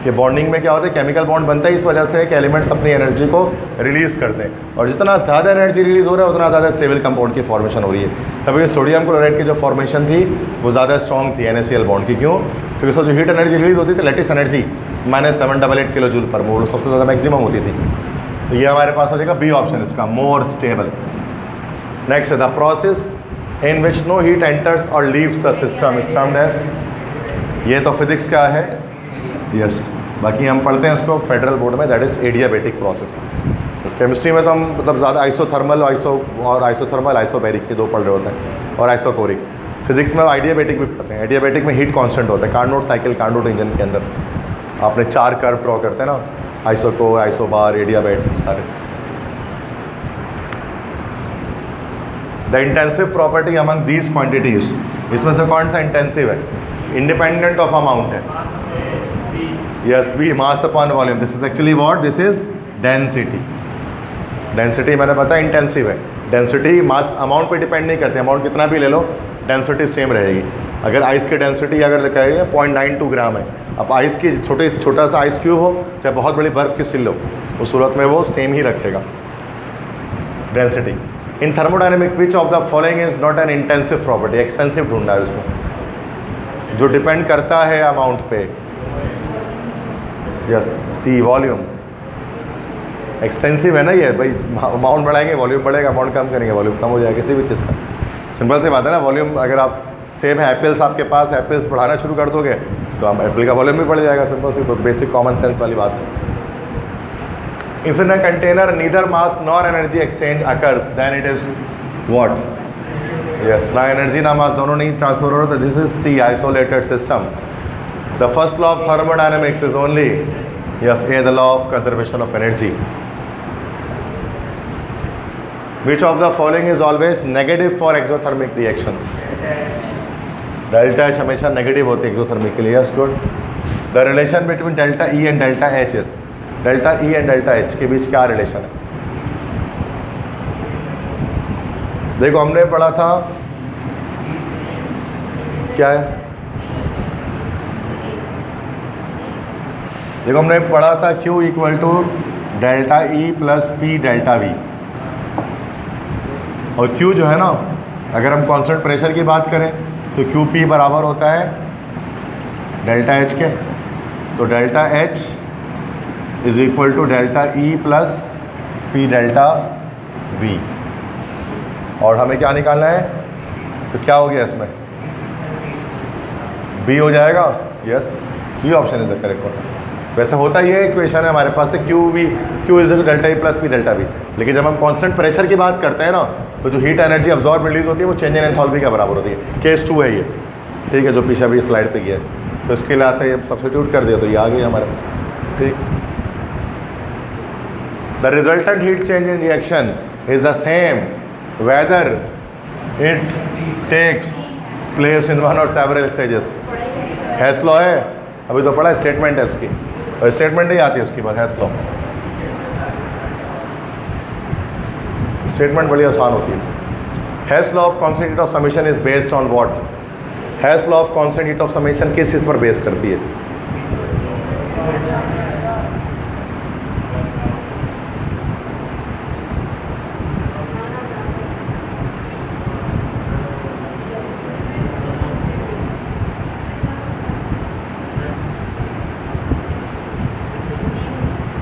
कि बॉन्डिंग में क्या होता है, केमिकल बॉन्ड बनता है इस वजह से कि एलिमेंट्स अपनी एनर्जी को रिलीज़ करते हैं, और जितना ज़्यादा एनर्जी रिलीज़ हो रहा है उतना ज़्यादा स्टेबल कंपाउंड की फॉर्मेशन हो रही है। तभी सोडियम क्लोराइड की जो फॉर्मेशन थी वो ज़्यादा स्ट्रॉन्ग थी NaCl बॉन्ड की। क्यों? क्योंकि उसमें जो हीट एनर्जी रिलीज़ होती थी, लेटेस्ट एनर्जी -788 किलो जूल पर मोल, सबसे ज़्यादा मैक्सिमम होती थी। तो ये हमारे पास हो जाएगा बी ऑप्शन इसका, more stable. Next the process in which no heat enters और leaves the system is termed as, ये तो फिजिक्स का है, यस। बाकी हम पढ़ते हैं इसको फेडरल बोर्ड में, दैट इज़ एडियाबेटिक प्रोसेस। तो केमिस्ट्री में तो हम मतलब ज़्यादा आइसोथर्मल आइसोथर्मल आइसोबैरिक के दो पढ़ रहे होते हैं, और आइसोकोरिक। फिजिक्स में आइडियाबेटिक भी पढ़ते हैं। एडियाबेटिक में हीट कांस्टेंट होता है, कार्नोट साइकिल, कार्नोट इंजन के अंदर आपने 4 कर्व ड्रॉ करते हैं ना, आइसोकोर, आइसोबार, एडियाबेट सारे। The intensive property among these quantities, इसमें से कौन सा इंटेंसिव है? इंडिपेंडेंट ऑफ अमाउंट है, yes, B mass upon volume. This is actually what, this is density. Density मैंने बताया इंटेंसिव है। डेंसिटी मास अमाउंट पे डिपेंड नहीं करती, अमाउंट कितना भी ले लो डेंसिटी सेम रहेगी। अगर आइस की डेंसिटी अगर लिखा है 0.92 ग्राम है, अब आइस की छोटा सा आइस क्यूब हो चाहे बहुत बड़ी बर्फ़ की सिल हो, उस सूरत में वो सेम ही रखेगा density. In thermodynamic which of the following is not an intensive property? Extensive ढूंढना है उसमें, जो डिपेंड करता है अमाउंट पे। यस, सी वॉल्यूम। एक्सटेंसिव है ना ये भाई, अमाउंट बढ़ाएंगे वॉल्यूम बढ़ेगा, अमाउंट कम करेंगे वॉल्यूम कम हो जाएगा, किसी भी चीज़ का। सिंपल सी बात है ना। वॉल्यूम अगर आप सेब है, एप्पल्स आपके पास, एप्पल्स बढ़ाना शुरू कर दोगे तो हम एप्पल का वॉल्यूम भी बढ़ जाएगा, सिंपल सी बेसिक कॉमन सेंस वाली बात है। If in a container neither mass nor energy exchange occurs, then it is what? Yes, ना energy ना mass दोनों नहीं ट्रांसफर हो रहा, तो this is C, isolated system. The first law of thermodynamics is only, yes, A, the law of conservation of energy. Which of the following is always negative for exothermic reaction? Delta H हमेशा negative होती है exothermic के लिए, yes, good. The relation between delta E and delta H is, delta E and delta H के बीच क्या relation है? देखो हमने पढ़ा था क्या है, देखो हमने पढ़ा था Q equal to delta E plus P delta V, और Q जो है ना, अगर हम कांस्टेंट प्रेशर की बात करें तो QP बराबर होता है डेल्टा H के, तो delta H is equal to delta E plus P delta V। और हमें क्या निकालना है, तो क्या हो गया इसमें, B हो जाएगा। Yes, B option is the correct one. वैसे होता ये इक्वेशन है हमारे पास से Q is delta E plus P delta V, लेकिन जब हम कांस्टेंट प्रेशर की बात करते हैं ना, तो जो हीट एनर्जी अब्जॉर्ब रिलीज होती है वो चेंज इन एंथैल्पी के बराबर होती है। केस 2 है ये, ठीक है, जो पीछे अभी स्लाइड पे किया है, तो इसके लिए से सब्स्टिट्यूट कर दिया तो ये आ गई हमारे पास। ठीक, the resultant heat change in reaction is the same whether it takes place in one or several stages. Hess law है, अभी तो पढ़ा, स्टेटमेंट है इसकी, और स्टेटमेंट ही आती है उसके बाद हेस लॉ। स्टेटमेंट बड़ी आसान होती है। Hess law of constant heat of summation is based on what? Hess law of constant heat of summation किस चीज़ पर बेस करती है?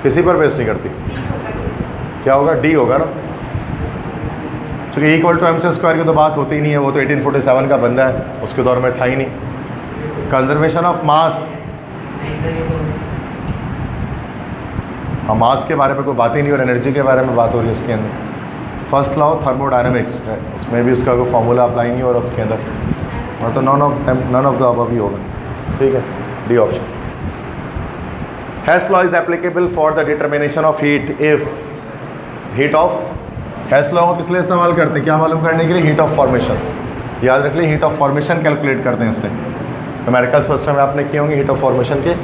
किसी पर बेस नहीं करती। क्या होगा? डी होगा ना, क्योंकि इक्वल टू MC स्क्वायर की तो बात होती ही नहीं है, वो तो 1847 का बंदा है, उसके दौर में था ही नहीं। कंजर्वेशन ऑफ मास, मास के बारे में कोई बात ही नहीं, और एनर्जी के बारे में बात हो रही है उसके अंदर। फर्स्ट लॉ थर्मोडायनेमिक्स, उसमें भी उसका कोई फॉर्मूला अप्लाई नहीं हो रहा उसके अंदर, मतलब नन ऑफ द अबव ही होगा। ठीक है, D option. Hess law is applicable for the determination of heat if heat of Hess law को किस लिए इस्तेमाल करते हैं? क्या मालूम करने के लिए? Heat of formation. याद रख लिए, हीट ऑफ फॉर्मेशन कैलकुलेट करते हैं इससे। न्यूमेरिकल्स फर्स्ट टाइम आपने किए होंगे हीट ऑफ फॉर्मेशन के,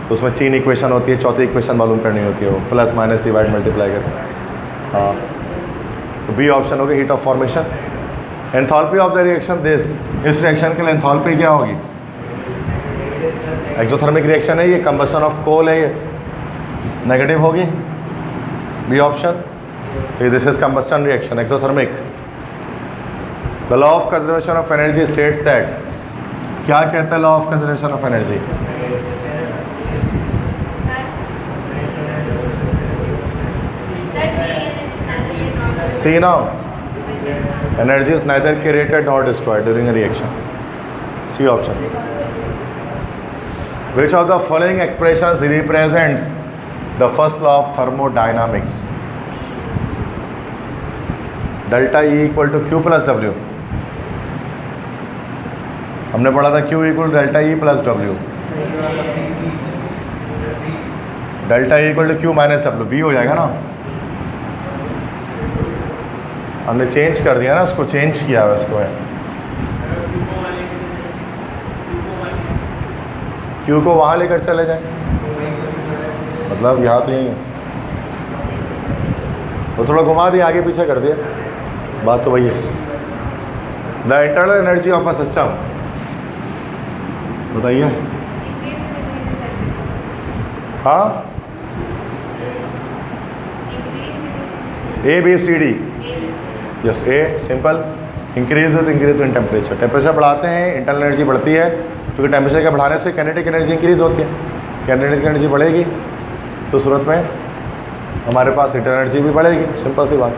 तो उसमें 3 इक्वेशन होती है, चौथी इक्वेशन मालूम करनी होती है, वो प्लस माइनस डिवाइड मल्टीप्लाई करके। हाँ, तो बी ऑप्शन हो गया heat of formation. Enthalpy of the reaction, इस रिएक्शन के लिए एंथैल्पी क्या होगी? एक्सोथर्मिक रिएक्शन है ये, कंबशन ऑफ कोल है ये, नेगेटिव होगी, B option. This is combustion reaction, exothermic. The law of conservation of energy states that, क्या कहता है law of conservation of energy? C ना, energy is neither created nor destroyed during a reaction, C option. Which of the following expressions represents the first law of thermodynamics? Delta E equal to Q plus W, हमने पढ़ा था Q equal to delta E plus W, delta E equal to Q minus W, B हो जाएगा ना। हमने change कर दिया ना, उसको चेंज किया है उसको, है Q को वहाँ लेकर चले जाएं, मतलब यहाँ तो यही है, तो थोड़ा घुमा दिया, आगे पीछे कर दिया, बात तो वही है। The internal energy of a system, बताइए। हाँ, A B C D, yes, A simple, increase in temperature, temperature बढ़ाते हैं इंटरनल एनर्जी बढ़ती है, क्योंकि टेम्परेचर के बढ़ाने से कैनेटिक एनर्जी इंक्रीज होती है, कैनेटिक एनर्जी बढ़ेगी तो सूरत में हमारे पास हीट एनर्जी भी बढ़ेगी, सिंपल सी बात।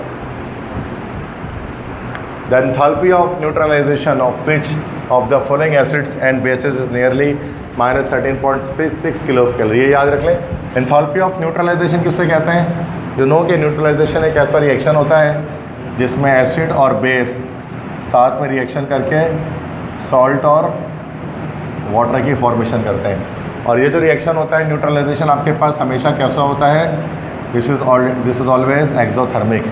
The enthalpy of neutralisation of which of the following acids and bases is nearly -13.6 kilo calorie, ये याद रख लें। एंथैल्पी ऑफ न्यूट्रलाइजेशन किससे कहते हैं? जो नो के न्यूट्रलाइजेशन एक ऐसा रिएक्शन होता है जिसमें एसिड और बेस साथ में रिएक्शन करके सॉल्ट और वाटर की फॉर्मेशन करते हैं, और ये जो रिएक्शन होता है न्यूट्रलाइजेशन आपके पास हमेशा कैसा होता है? This is always exothermic.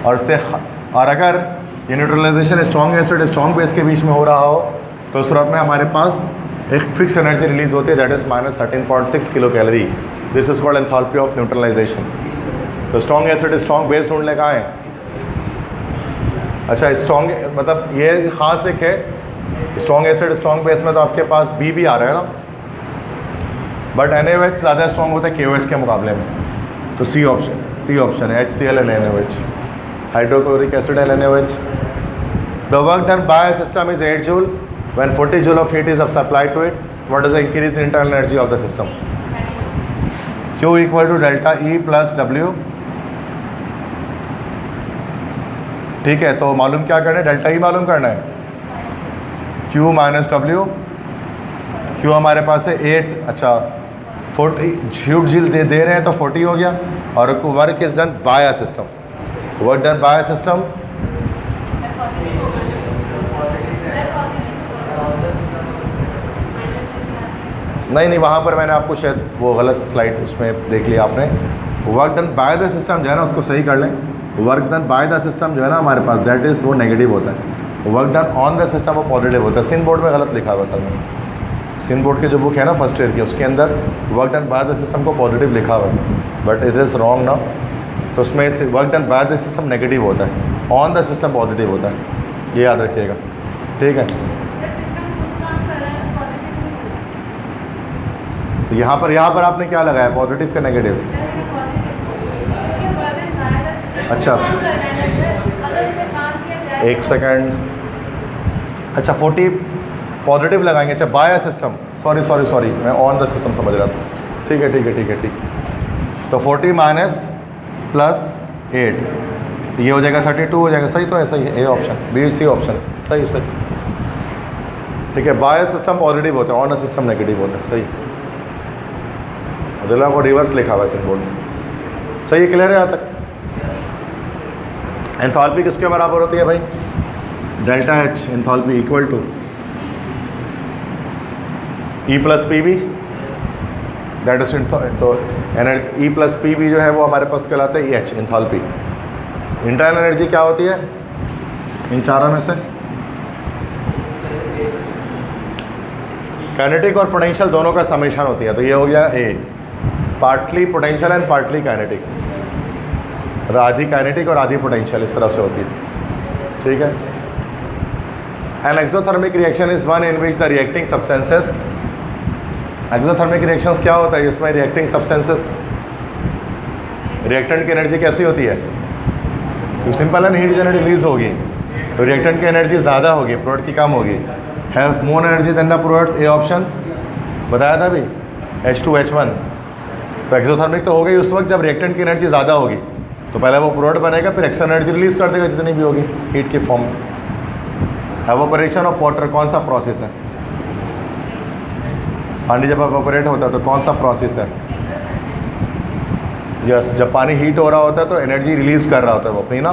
और अगर ये neutralisation strong acid strong base के बीच में हो रहा हो तो उस सूरत में हमारे पास एक फिक्स एनर्जी रिलीज होती है, that is -13.6 kilo calorie. This is called enthalpy of neutralisation. तो स्ट्रॉन्ग एसिड स्ट्रॉन्ग बेस ढूंढने कहाँ है? अच्छा, स्ट्रॉन्ग मतलब ये ख़ास एक है, स्ट्रॉन्ग एसिड स्ट्रॉन्ग बेस में तो आपके पास बी भी आ रहा है ना, बट NaOH ज़्यादा स्ट्रॉन्ग होता है KOH के मुकाबले में, तो सी ऑप्शन है HCl and NaOH, hydrochloric acid and NaOH. The work done by a system is 8 joule. When 40 joule of heat is supplied to it, what is the increase in internal energy of the system? Q equal to delta E plus W. ठीक है, तो मालूम क्या करना है, delta E मालूम करना है, Q माइनस W. Q हमारे पास है 8, अच्छा 40 ह्यूट जील दे रहे हैं तो 40 हो गया, और work is done bye a system, work done by a system. नहीं, वहाँ पर मैंने आपको शायद वो गलत स्लाइड उसमें देख लिया आपने. Work done by the system जो है ना, उसको सही कर लें. Work done by the system जो है ना हमारे पास, दैट इज़ वो नेगेटिव होता है. Work done on the system वो पॉजिटिव होता है. सिन बोर्ड में गलत लिखा हुआ असल में, सिन बोर्ड की जो बुक है ना फर्स्ट ईयर की, उसके अंदर work done by the system को पॉजिटिव लिखा हुआ है, बट इट इज़ रॉन्ग ना. तो उसमें work done by the system negative होता है, ऑन द सिस्टम पॉजिटिव होता है, ये याद रखिएगा. ठीक है, तो यहाँ पर आपने क्या लगाया, पॉजिटिव का नेगेटिव. अच्छा एक सेकेंड, अच्छा 40 पॉजिटिव लगाएंगे. अच्छा बाय अ सिस्टम, सॉरी मैं ऑन द सिस्टम समझ रहा था. ठीक है. तो 40 माइनस प्लस 8, तो ये हो जाएगा 32 हो जाएगा. सही तो है, सही है, A option, B C option, सही. ठीक है, बाय सिस्टम पॉजिटिव होता है, ऑन अ सिस्टम नेगेटिव होता है. सही, दिला को रिवर्स लिखा हुआ है सिन बोर्ड में. सही, क्लियर है यहाँ तक. एंथैल्पी किसके बराबर होती है भाई, delta H enthalpy equal to E plus P V, that is. तो energy E plus P V जो है वो हमारे पास कहलाता है EH एंथैल्पी. इंटरनल एनर्जी क्या होती है इन चारों में से, काइनेटिक और पोटेंशियल दोनों का समेशन होती है. तो ये हो गया A, partly potential and partly kinetic, मतलब आधी काइनेटिक और आधी पोटेंशियल, इस तरह से होती है. ठीक है. An exothermic reaction is one in which the reacting substances, exothermic reactions क्या होता है, इसमें रिएक्टिंग सब्सटेंसेस, रिएक्टेंट की एनर्जी कैसी होती है, तो simple and heat generate release होगी, तो रिएक्टेंट की एनर्जी ज़्यादा होगी, प्रोडक्ट की कम होगी. Have more energy than the products, A option बताया था अभी, H2H1. तो एक्सोथर्मिक तो हो गई उस वक्त जब रिएक्टेंट की एनर्जी ज़्यादा होगी, तो पहले वो प्रोडक्ट बनेगा, फिर एक्स्ट्रा एनर्जी रिलीज़ कर देगा जितनी भी होगी हीट के फॉर्म में. एवोपरेशन ऑफ वाटर कौन सा प्रोसेस है, पानी जब एवोपरेट होता है तो कौन सा प्रोसेस है. यस, जब पानी हीट हो रहा होता है तो एनर्जी रिलीज़ कर रहा होता है वो अपनी ना,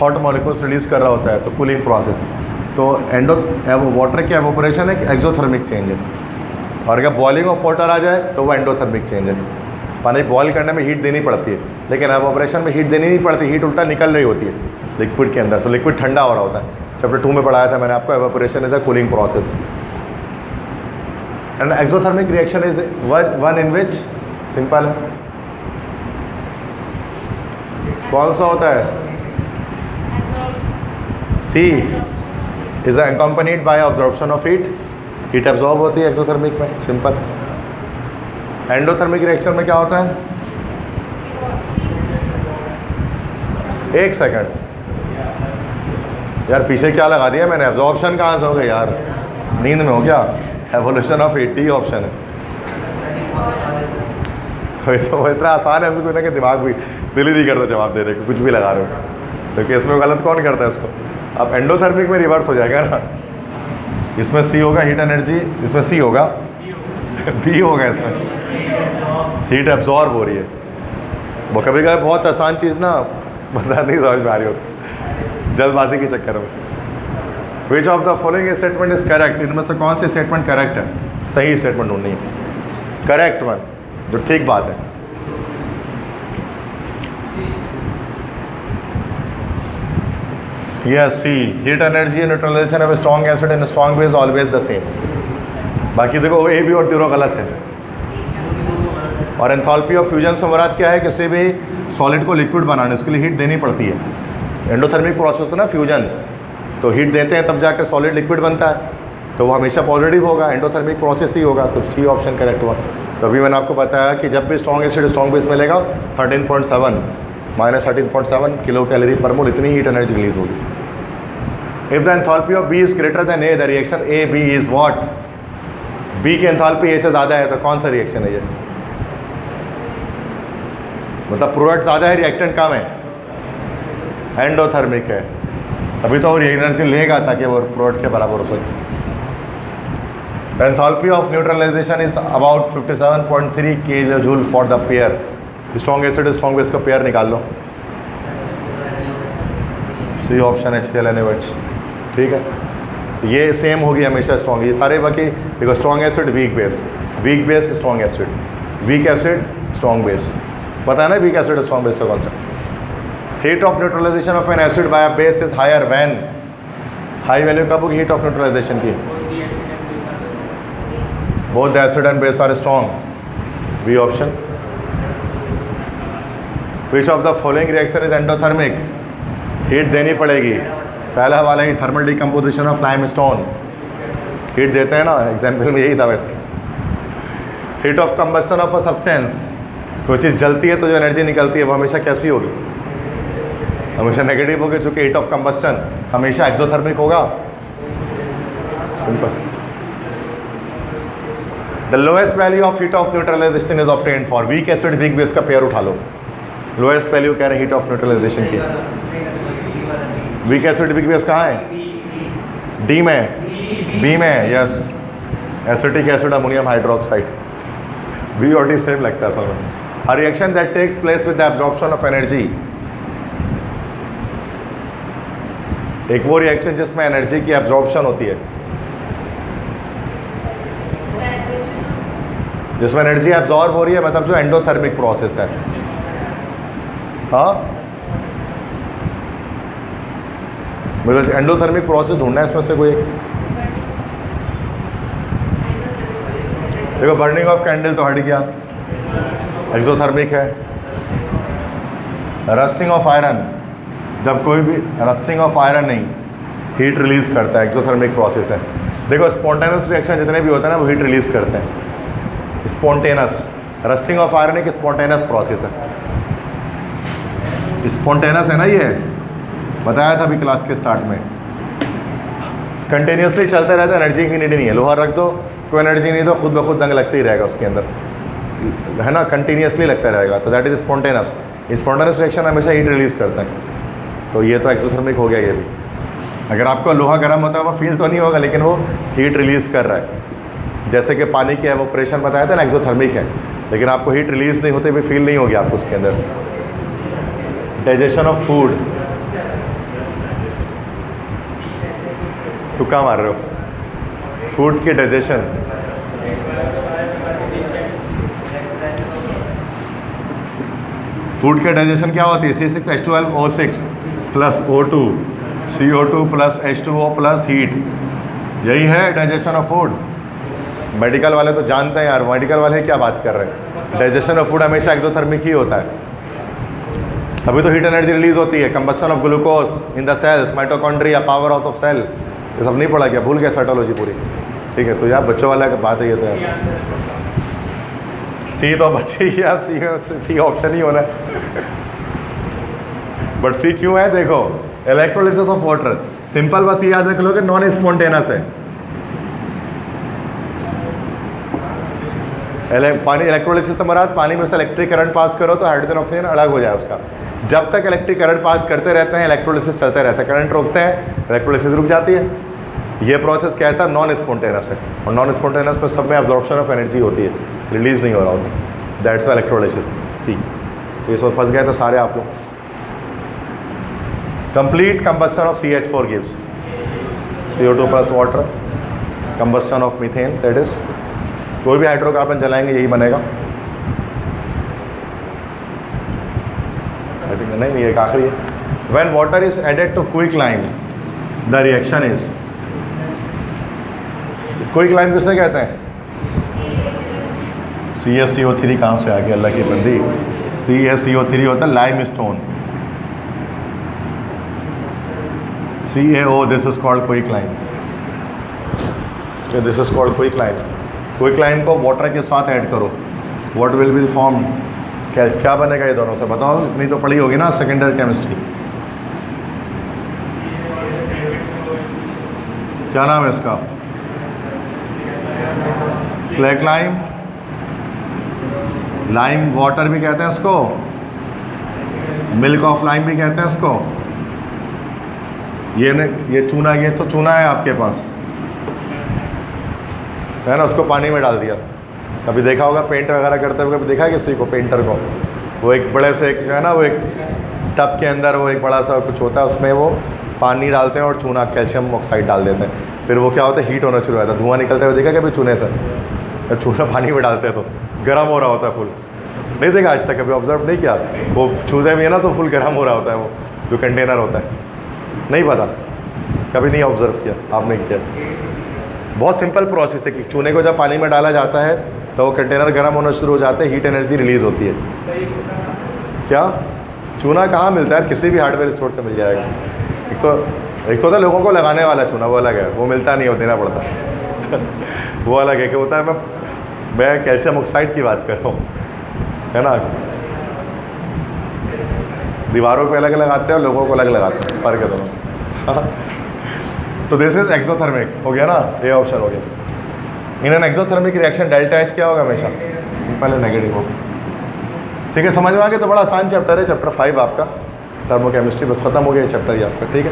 हॉट मॉलिक्यूल्स रिलीज़ कर रहा होता है, तो कूलिंग प्रोसेस. तो वाटर की एवोपरेशन एक एक्सोथर्मिक चेंज है, और अगर बॉइलिंग ऑफ वाटर आ जाए तो वो एंडोथर्मिक चेंज है. पानी बॉयल करने में हीट देनी पड़ती है, लेकिन एवोपरेशन में हीट देनी नहीं पड़ती, हीट उल्टा निकल रही होती है लिक्विड के अंदर. सो लिक्विड ठंडा हो रहा होता है. चैप्टर 2 में पढ़ाया था मैंने आपको, evaporation is a cooling process. And exothermic reaction is one in which, simple कौन सा होता है, C is accompanied by absorption of heat, heat absorb होती है एक्सोथर्मिक में, सिंपल. एंडोथर्मिक रिएक्शन में क्या होता है, एक सेकंड यार, पीछे क्या लगा दिया मैंने, एब्जॉर्प्शन कहाँ से हो गया यार, नींद में हो गया. Evolution of heat D option है. तो इतना आसान है, कोई ना कि दिमाग भी दिल ही नहीं करता जवाब देने को, कुछ भी लगा रहे हो. तो केस में गलत कौन करता है इसको. अब एंडोथर्मिक में रिवर्स हो जाएगा ना, इसमें सी होगा हीट एनर्जी, इसमें सी होगा बी होगा, इसमें हीट एब्जॉर्ब हो रही है. वो कभी कभी बहुत आसान चीज़ ना बता नहीं समझ में आ रही होती जल्दबाजी के चक्कर में. विच of the following statement is correct, इनमें से कौन सी स्टेटमेंट करेक्ट है, सही स्टेटमेंट ढूंढनी है, करेक्ट वन जो ठीक बात है. Yes, C heat energy neutralisation of strong acid in strong base always the same. बाकी देखो ए भी और तीनों गलत है. और एंथैल्पी ऑफ फ्यूजन से मुराद क्या है, किसी भी सॉलिड को लिक्विड बनाने उसके लिए हीट देनी पड़ती है. एंडोथर्मिक प्रोसेस तो ना फ्यूजन, तो हीट देते हैं तब जाकर सॉलिड लिक्विड बनता है, तो वो हमेशा पॉजिटिव होगा, एंडोथर्मिक प्रोसेस ही होगा. तो सी ऑप्शन करेक्ट हुआ. तो अभी मैंने आपको बताया कि जब भी स्ट्रॉन्ग एसिड स्ट्रॉन्ग बेस मिलेगा 13.7 माइनस 13.7 किलो कैलोरी पर मोल इतनी हीट एनर्जी रिलीज होगी। If the enthalpy of B is greater than A, the reaction A B is what? B की एंथैल्पी ए से ज़्यादा है तो कौन सा रिएक्शन है ये? मतलब प्रोडक्ट ज़्यादा है, रिएक्टेंट कम है, एंडोथर्मिक है, तभी तो वो एनर्जी लेगा ताकि वो प्रोडक्ट के बराबर हो सके। The enthalpy of neutralization is about 57.3 kJ for the pair. Strong acid strong base का पेयर निकाल लो। सी ऑप्शन HCl ठीक है। तो ये सेम होगी हमेशा स्ट्रॉन्ग, ये सारे बाकी देखो strong acid weak base strong acid, weak acid strong base. पता है ना वीक एसिड स्ट्रॉन्ग बेस का concept. Heat of neutralisation of an acid by a base is higher when, high value कब होगी हीट ऑफ न्यूट्रलाइजेशन की? Both the acid and base are strong, B option. Which of the following reaction is endothermic? Heat देनी पड़ेगी, पहला वाला ही thermal decomposition of limestone, heat देते हैं ना, एग्जाम्पल में यही था वैसे। Heat of combustion of a substance, कोई चीज़ जलती है तो जो एनर्जी निकलती है वो हमेशा कैसी होगी? हमेशा नेगेटिव होगी, चूँकि हीट ऑफ कंबस्टन हमेशा एक्सोथर्मिक होगा। Simple. The lowest value of heat of neutralisation is obtained for weak acid weak base का पेयर उठा लो। लोएस्ट वैल्यू कह रहे हैं हीट ऑफ न्यूट्रलाइजेशन की। वीक एसिड वीक बेस कहाँ है? डी में, बी में, yes. Acetic acid ammonium hydroxide, B और डी सेम लगता है असल में। A reaction that takes place with the absorption of energy, एक वो रिएक्शन जिसमें एनर्जी की एब्जॉर्प्शन होती है, जिसमें एनर्जी एब्जॉर्ब हो रही है, मतलब जो एंडोथर्मिक प्रोसेस है। हाँ, मतलब एंडोथर्मिक प्रोसेस ढूंढना है इसमें से कोई एक। देखो बर्निंग ऑफ कैंडल तो हट गया, एक्सोथर्मिक है। रस्टिंग ऑफ आयरन, जब कोई भी रस्टिंग ऑफ आयरन नहीं, हीट रिलीज करता है, एक्सोथर्मिक प्रोसेस है। देखो स्पॉन्टेनियस रिएक्शन जितने भी होते हैं ना वो हीट रिलीज करते हैं, स्पॉन्टेनियस। रस्टिंग ऑफ आयरन एक स्पॉन्टेनियस प्रोसेस है, स्पॉन्टेनियस है ना, ये बताया था अभी क्लास के स्टार्ट में। कंटिन्यूसली चलते रहता है, एनर्जी की नीड नहीं है। लोहा रख दो, कोई एनर्जी नहीं दो, खुद ब खुद जंग लगते ही रहेगा उसके अंदर, है ना, कंटिन्यूसली लगता रहेगा, तो that is spontaneous. Spontaneous reaction हमेशा हीट रिलीज करता है, तो ये तो एक्सोथर्मिक हो गया। ये भी अगर आपको लोहा गर्म होता है वो फील तो नहीं होगा, लेकिन वो हीट रिलीज कर रहा है। जैसे कि पानी की एवोपरेशन बताया था ना, एक्सोथर्मिक है, लेकिन आपको हीट रिलीज नहीं होते भी फील नहीं होगी आपको उसके अंदर से। डाइजेशन ऑफ फूड, तुक्का मार रहे हो, फूड की डाइजेशन। फूड के डाइजेशन क्या होती है? C6H12O6 plus O2 CO2 plus H2O plus heat, यही है डाइजेशन ऑफ फूड। मेडिकल वाले तो जानते हैं यार, मेडिकल वाले क्या बात कर रहे हैं। डाइजेशन ऑफ फूड हमेशा एक्सोथर्मिक ही होता है, अभी तो हीट एनर्जी रिलीज होती है। Combustion of glucose in the cells, mitochondria, power house of cell, ये सब नहीं पढ़ा क्या? भूल गया साइटोलॉजी पूरी, ठीक है। तो यार बच्चों वाला की बात है ये तो यार। सी तो बच्चे ही है, अब सी ऑप्शन ही होना है। बट सी क्यों है? देखो इलेक्ट्रोलिसिस ऑफ वाटर, सिंपल बस ये याद रख लो कि नॉन स्पॉन्टेनियस है। पानी इलेक्ट्रोलिसिस से मराद पानी में से इलेक्ट्रिक करंट पास करो तो हाइड्रोजन ऑक्सीजन अलग हो जाए उसका। जब तक इलेक्ट्रिक करंट पास करते रहते हैं इलेक्ट्रोलिसिस चलते रहता है, करंट रोकते हैं इलेक्ट्रोलिसिस रुक जाती है। ये प्रोसेस कैसा? नॉन स्पॉन्टेनियस है, और नॉन स्पॉन्टेनियस में सब में एब्जॉर्प्शन ऑफ एनर्जी होती है, रिलीज नहीं हो रहा होता, दैट्स इलेक्ट्रोलिसिस सी। तो इस वक्त फंस गए तो सारे आप लोग। Complete combustion of CH4 gives CO2 plus water, combustion of methane, that is कोई भी हाइड्रोकार्बन जलाएंगे यही बनेगा। आई थिंक नहीं, ये एक आखिरी है। When water is added to quicklime the reaction is, quicklime किसे कहते हैं? CaCO3 कहाँ से आ गया अल्लाह की बंदी? CaCO3 होता है lime stone, CaO, this is called quicklime, this is called quicklime. Quicklime को वाटर के साथ ऐड करो what will be the form, क्या बनेगा ये दोनों से बताओ, नहीं तो पढ़ी होगी ना सेकेंडरी केमिस्ट्री। क्या नाम है इसका? स्लैक लाइम, लाइम वाटर भी कहते हैं इसको, मिल्क ऑफ लाइम भी कहते हैं इसको। ये चूना, ये तो चूना है आपके पास, है ना, उसको पानी में डाल दिया। कभी देखा होगा पेंट वगैरह करते हुए, कभी देखा है किसी को पेंटर को, वो एक बड़े से एक है ना, वो एक टब के अंदर वो एक बड़ा सा कुछ होता है, उसमें वो पानी डालते हैं और चूना कैल्शियम ऑक्साइड डाल देते हैं, फिर वो क्या होता है हीट होना शुरू हो जाता है, धुआं निकलते हुए देखा कभी चूने से? जब चूना पानी में डालते हैं तो गर्म हो रहा होता है फुल, नहीं देखा आज तक, कभी ऑब्जर्व नहीं किया? वो चूजे भी है ना तो फुल गर्म हो रहा होता है, वो जो कंटेनर होता है, नहीं पता, कभी नहीं ऑब्जर्व किया आपने? किया। बहुत सिंपल प्रोसेस है कि चूने को जब पानी में डाला जाता है तो वो कंटेनर गर्म होना शुरू हो जाते हैं, हीट एनर्जी रिलीज़ होती है। क्या चूना कहाँ मिलता है? किसी भी हार्डवेयर स्टोर से मिल जाएगा। एक तो होता है लोगों को लगाने वाला चूना, वो अलग है, वो मिलता नहीं, वो देना पड़ता वो अलग है कि होता है। मैं कैल्शियम ऑक्साइड की बात कर रहा हूँ, है ना, दीवारों पे अलग लगाते हैं और लोगों को अलग लगाते हैं, फर्क है दोनों। तो दिस इज एक्सोथर्मिक हो गया ना, ये ऑप्शन हो गया। In an exothermic reaction delta H क्या होगा? हमेशा सिंपल है, नेगेटिव होगा। ठीक है, समझ में आ गया? तो बड़ा आसान चैप्टर है, चैप्टर 5 आपका थर्मोकेमिस्ट्री, बस खत्म हो गया चैप्टर ही आपका। ठीक है।